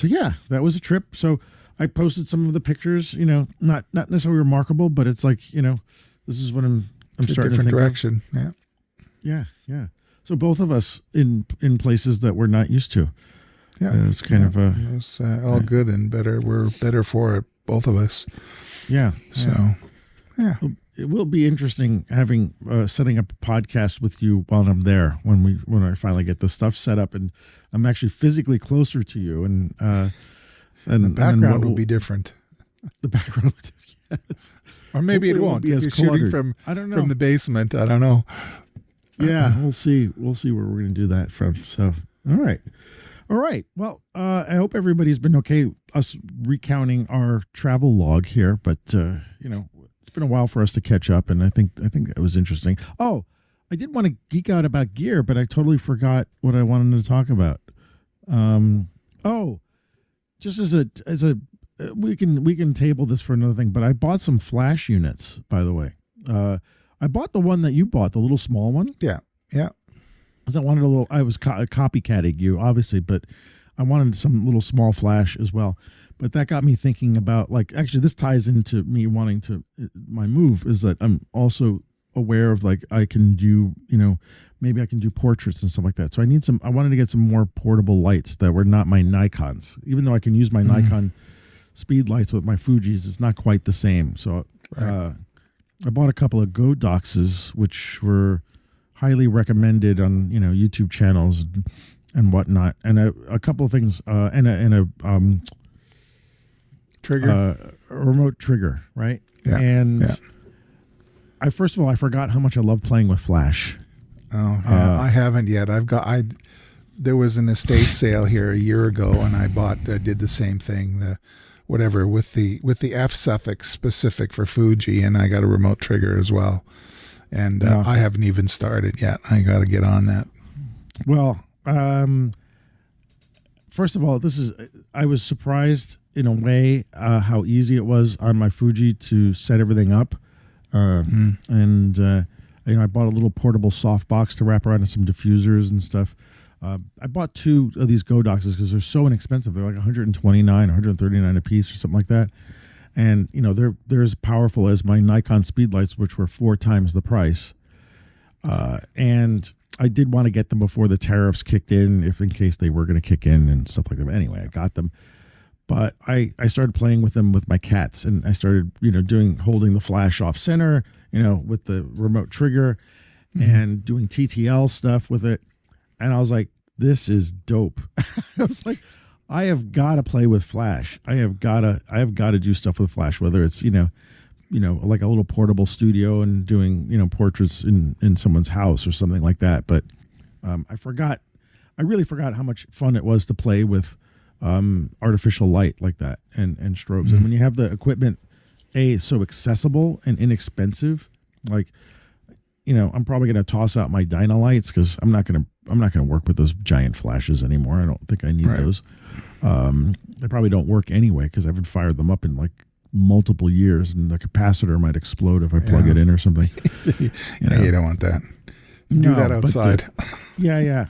yeah, that was a trip. So I posted some of the pictures, you know, not necessarily remarkable, but it's like, you know, this is what I'm starting to think direction. Of. Yeah. So both of us in places that we're not used to. Yeah, it's kind of it's all good and better. We're better for it, both of us. Yeah. So, yeah. It will be interesting having setting up a podcast with you while I'm there when I finally get the stuff set up and I'm actually physically closer to you and the background will be different. The background, yes. Or maybe it won't. Be as you're shooting from I don't know from the basement. I don't know. Yeah, we'll see. We'll see where we're going to do that from. So, all right. Well, I hope everybody's been okay. Us recounting our travel log here, but you know, it's been a while for us to catch up, and I think it was interesting. Oh, I did want to geek out about gear, but I totally forgot what I wanted to talk about. Just as a we can table this for another thing, but I bought some flash units, by the way. I bought the one that you bought, the little small one. Yeah. Because I was copycatting you, obviously, but I wanted some little small flash as well. But that got me thinking about, like, actually, this ties into me wanting to, my move is that I'm also aware of, like, I can do, you know, maybe I can do portraits and stuff like that. So I wanted to get some more portable lights that were not my Nikons. Even though I can use my Nikon speed lights with my Fujis, it's not quite the same. So I bought a couple of Godoxes, which were highly recommended on, you know, YouTube channels and whatnot, and a couple of things, and a trigger, a remote trigger, right? Yeah. And I forgot how much I love playing with flash. Oh, yeah. I haven't yet. There was an estate sale here a year ago, and I did the same thing. With the F suffix specific for Fuji, and I got a remote trigger as well. And I haven't even started yet. I got to get on that. Well, first of all, I was surprised in a way how easy it was on my Fuji to set everything up. And you know, I bought a little portable softbox to wrap around some diffusers and stuff. I bought 2 of these Godoxes because they're so inexpensive. They're like $129, $139 a piece or something like that. And, you know, they're as powerful as my Nikon speedlights, which were 4 times the price. And I did want to get them before the tariffs kicked in case they were going to kick in and stuff like that. But anyway, I got them. But I started playing with them with my cats, and I started, you know, holding the flash off center, you know, with the remote trigger and doing TTL stuff with it. And I was like, this is dope. I was like, I have got to play with flash. I have got to do stuff with flash, whether it's, you know, like a little portable studio and doing, you know, portraits in someone's house or something like that. But I really forgot how much fun it was to play with artificial light like that and strobes. And when you have the equipment, so accessible and inexpensive, like, you know, I'm probably going to toss out my Dynalights because I'm not going to work with those giant flashes anymore. I don't think I need those. They probably don't work anyway because I haven't fired them up in like multiple years, and the capacitor might explode if I plug it in or something. You don't want that. Do that outside. Yeah.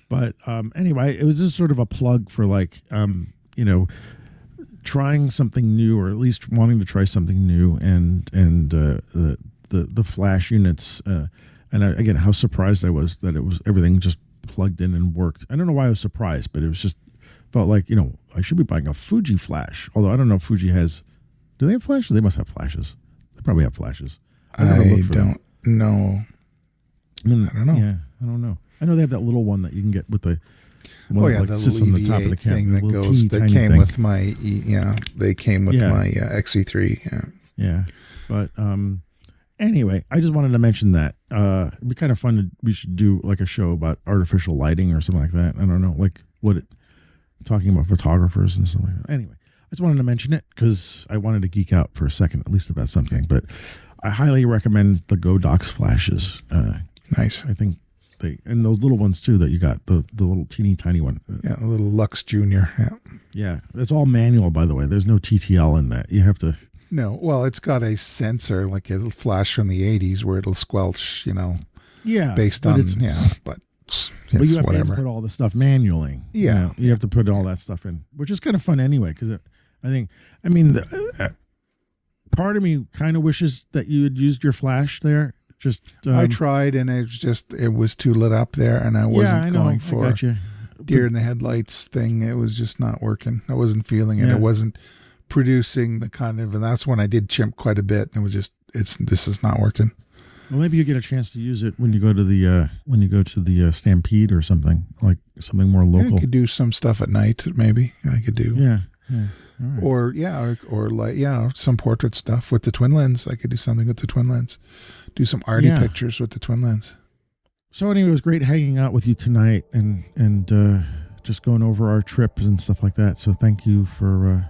But anyway, it was just sort of a plug for like, trying something new, or at least wanting to try something new, and the flash units. And again, how surprised I was that everything just plugged in and worked. I don't know why I was surprised, but it was just felt like, I should be buying a Fuji flash. Although I don't know if Fuji has. Do they have flashes? They must have flashes. They probably have flashes. I don't know. I don't know. Yeah, I don't know. I know they have that little one that you can get with the one that the sits on the top of the thing camera. that goes. They came with my they came with my XE3. Yeah, but anyway, I just wanted to mention that it'd be kind of fun. We should do like a show about artificial lighting or something like that. I don't know, like talking about photographers and stuff like that. Anyway, I just wanted to mention it because I wanted to geek out for a second, at least about something. But I highly recommend the Godox flashes. Nice. I think and those little ones too that you got, the little teeny tiny one. Yeah, a little Lux Junior. Yeah. It's all manual, by the way. There's no TTL in that. You have to. No, well, it's got a sensor, like a flash from the 80s where it'll squelch, Yeah. Based on, but you have whatever. to put all the stuff manually. Yeah. You have to put all that stuff in, which is kind of fun anyway, because part of me kind of wishes that you had used your flash there. Just I tried, and it was too lit up there, and I wasn't going for deer in the headlights thing. It was just not working. I wasn't feeling it. It wasn't producing the kind of, and that's when I did chimp quite a bit. And it was just, this is not working. Well, maybe you get a chance to use it when you go to the Stampede or something, like something more local. Yeah, I could do some stuff at night. Maybe I could do. Yeah. All right. Or like some portrait stuff with the twin lens. I could do something with the twin lens. Do some arty pictures with the twin lens. So anyway, it was great hanging out with you tonight and just going over our trips and stuff like that. So thank you for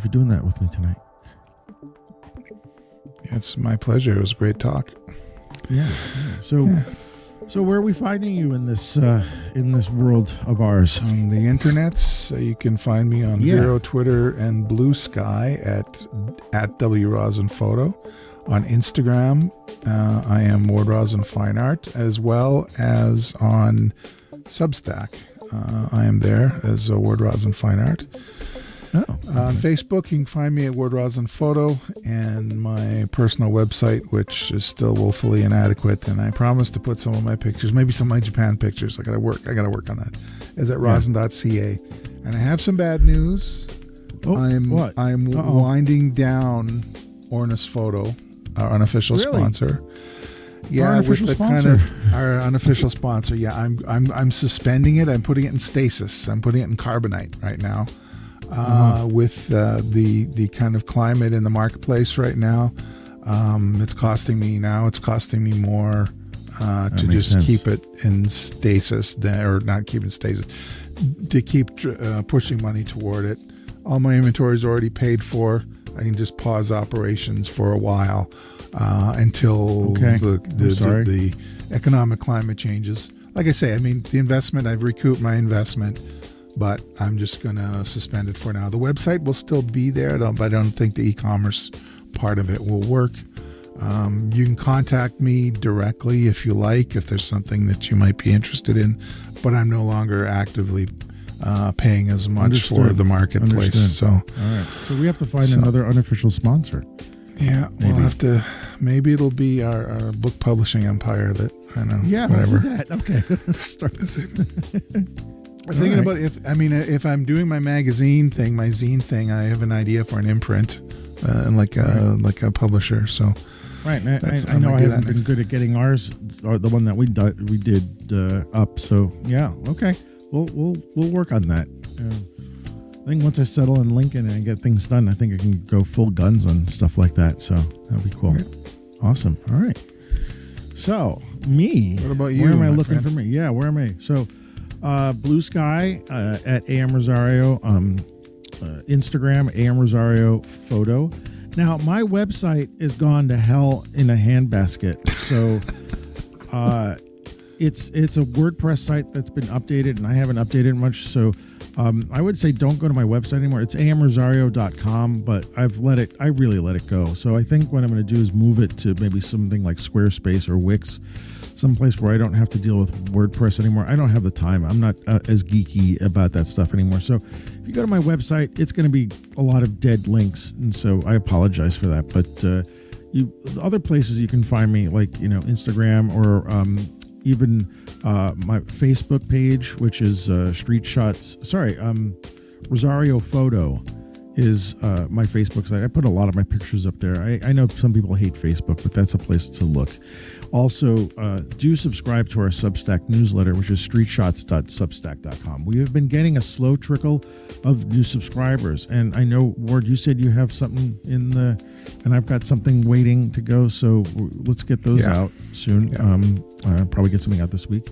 doing that with me tonight. It's my pleasure. It was a great talk. Yeah. So where are we finding you in this world of ours? On the internet, so you can find me on Vero, Twitter, and Blue Sky at W Rosin Photo. On Instagram, I am Ward Rosin Fine Art, as well as on Substack. I am there as Ward Rosin Fine Art. Oh, okay. On Facebook, you can find me at Ward Rosin Photo, and my personal website, which is still woefully inadequate. And I promise to put some of my pictures, maybe some of my Japan pictures. I gotta work on that. Is at rosin.ca. And I have some bad news. I'm winding down Ornis Photo, our unofficial sponsor. Yeah, our unofficial sponsor. Our unofficial sponsor. Yeah, I'm suspending it. I'm putting it in stasis. I'm putting it in carbonite right now. With the kind of climate in the marketplace right now, it's costing me more to just keep it in stasis, or not keep it in stasis, to keep pushing money toward it. All my inventory is already paid for. I can just pause operations for a while until the economic climate changes. Like I say, the investment, I've recouped my investment, but I'm just going to suspend it for now. The website will still be there, but I don't think the e-commerce part of it will work. You can contact me directly if you like, if there's something that you might be interested in, but I'm no longer actively paying as much for the marketplace. So, all right. So we have to find another unofficial sponsor. Yeah, maybe. We'll have to. Maybe it'll be our book publishing empire that I know. Yeah, whatever. We'll do that. Okay. Start with it. I'm thinking about if I'm doing my magazine thing, my zine thing, I have an idea for an imprint, like a publisher. So, right. I know I haven't been good at getting ours, or the one that we did up. So yeah, okay. We'll work on that. I think once I settle in Lincoln and get things done, I think I can go full guns on stuff like that. So that'd be cool. Okay. Awesome. All right. So me. What about you? Where am I looking for me? Yeah. Where am I? So Blue Sky at AM Rosario. Instagram AM Rosario Photo. Now my website is gone to hell in a handbasket. So it's a WordPress site that's been updated, and I haven't updated much. So I would say don't go to my website anymore. It's amrosario.com, but I really let it go. So I think what I'm going to do is move it to maybe something like Squarespace or Wix, someplace where I don't have to deal with WordPress anymore. I don't have the time. I'm not as geeky about that stuff anymore. So if you go to my website, it's going to be a lot of dead links, and so I apologize for that. But other places you can find me, like Instagram or even my Facebook page, which is Street Shots. Rosario Photo is my Facebook site. I put a lot of my pictures up there. I know some people hate Facebook, but that's a place to look. Also, do subscribe to our Substack newsletter, which is streetshots.substack.com. We have been getting a slow trickle of new subscribers. And I know, Ward, you said you have something and I've got something waiting to go. So let's get those out soon. Yeah. Probably get something out this week.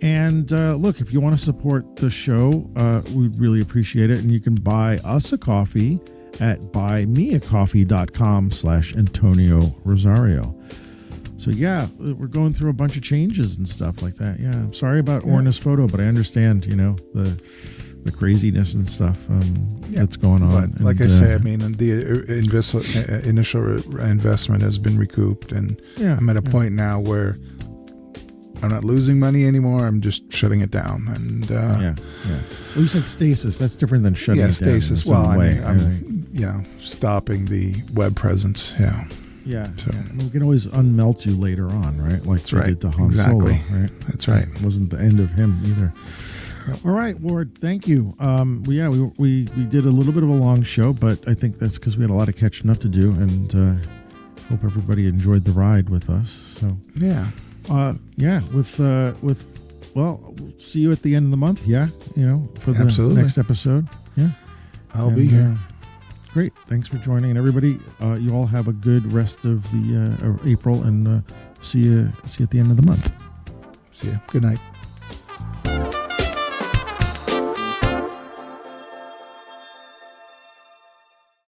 And look, if you want to support the show, we'd really appreciate it. And you can buy us a coffee at buymeacoffee.com/Antonio Rosario. So yeah, we're going through a bunch of changes and stuff like that. Yeah, I'm sorry about Orna's photo, but I understand, the craziness and stuff that's going on. But like I say, I mean, the initial investment has been recouped, and I'm at a point now where I'm not losing money anymore. I'm just shutting it down. And Well, you said stasis. That's different than shutting it down. Yeah, stasis. Well, I'm stopping the web presence. Yeah. Yeah, so. I mean, we can always unmelt you later on, right? Like we did to Han Solo, right? That's right. It wasn't the end of him either. All right, Ward, thank you. We did a little bit of a long show, but I think that's because we had a lot of catching up to do, and hope everybody enjoyed the ride with us. So we'll see you at the end of the month. Yeah, for the next episode. Yeah, I'll be here. Great. Thanks for joining. And everybody, you all have a good rest of the April, and see you at the end of the month. See you. Good night.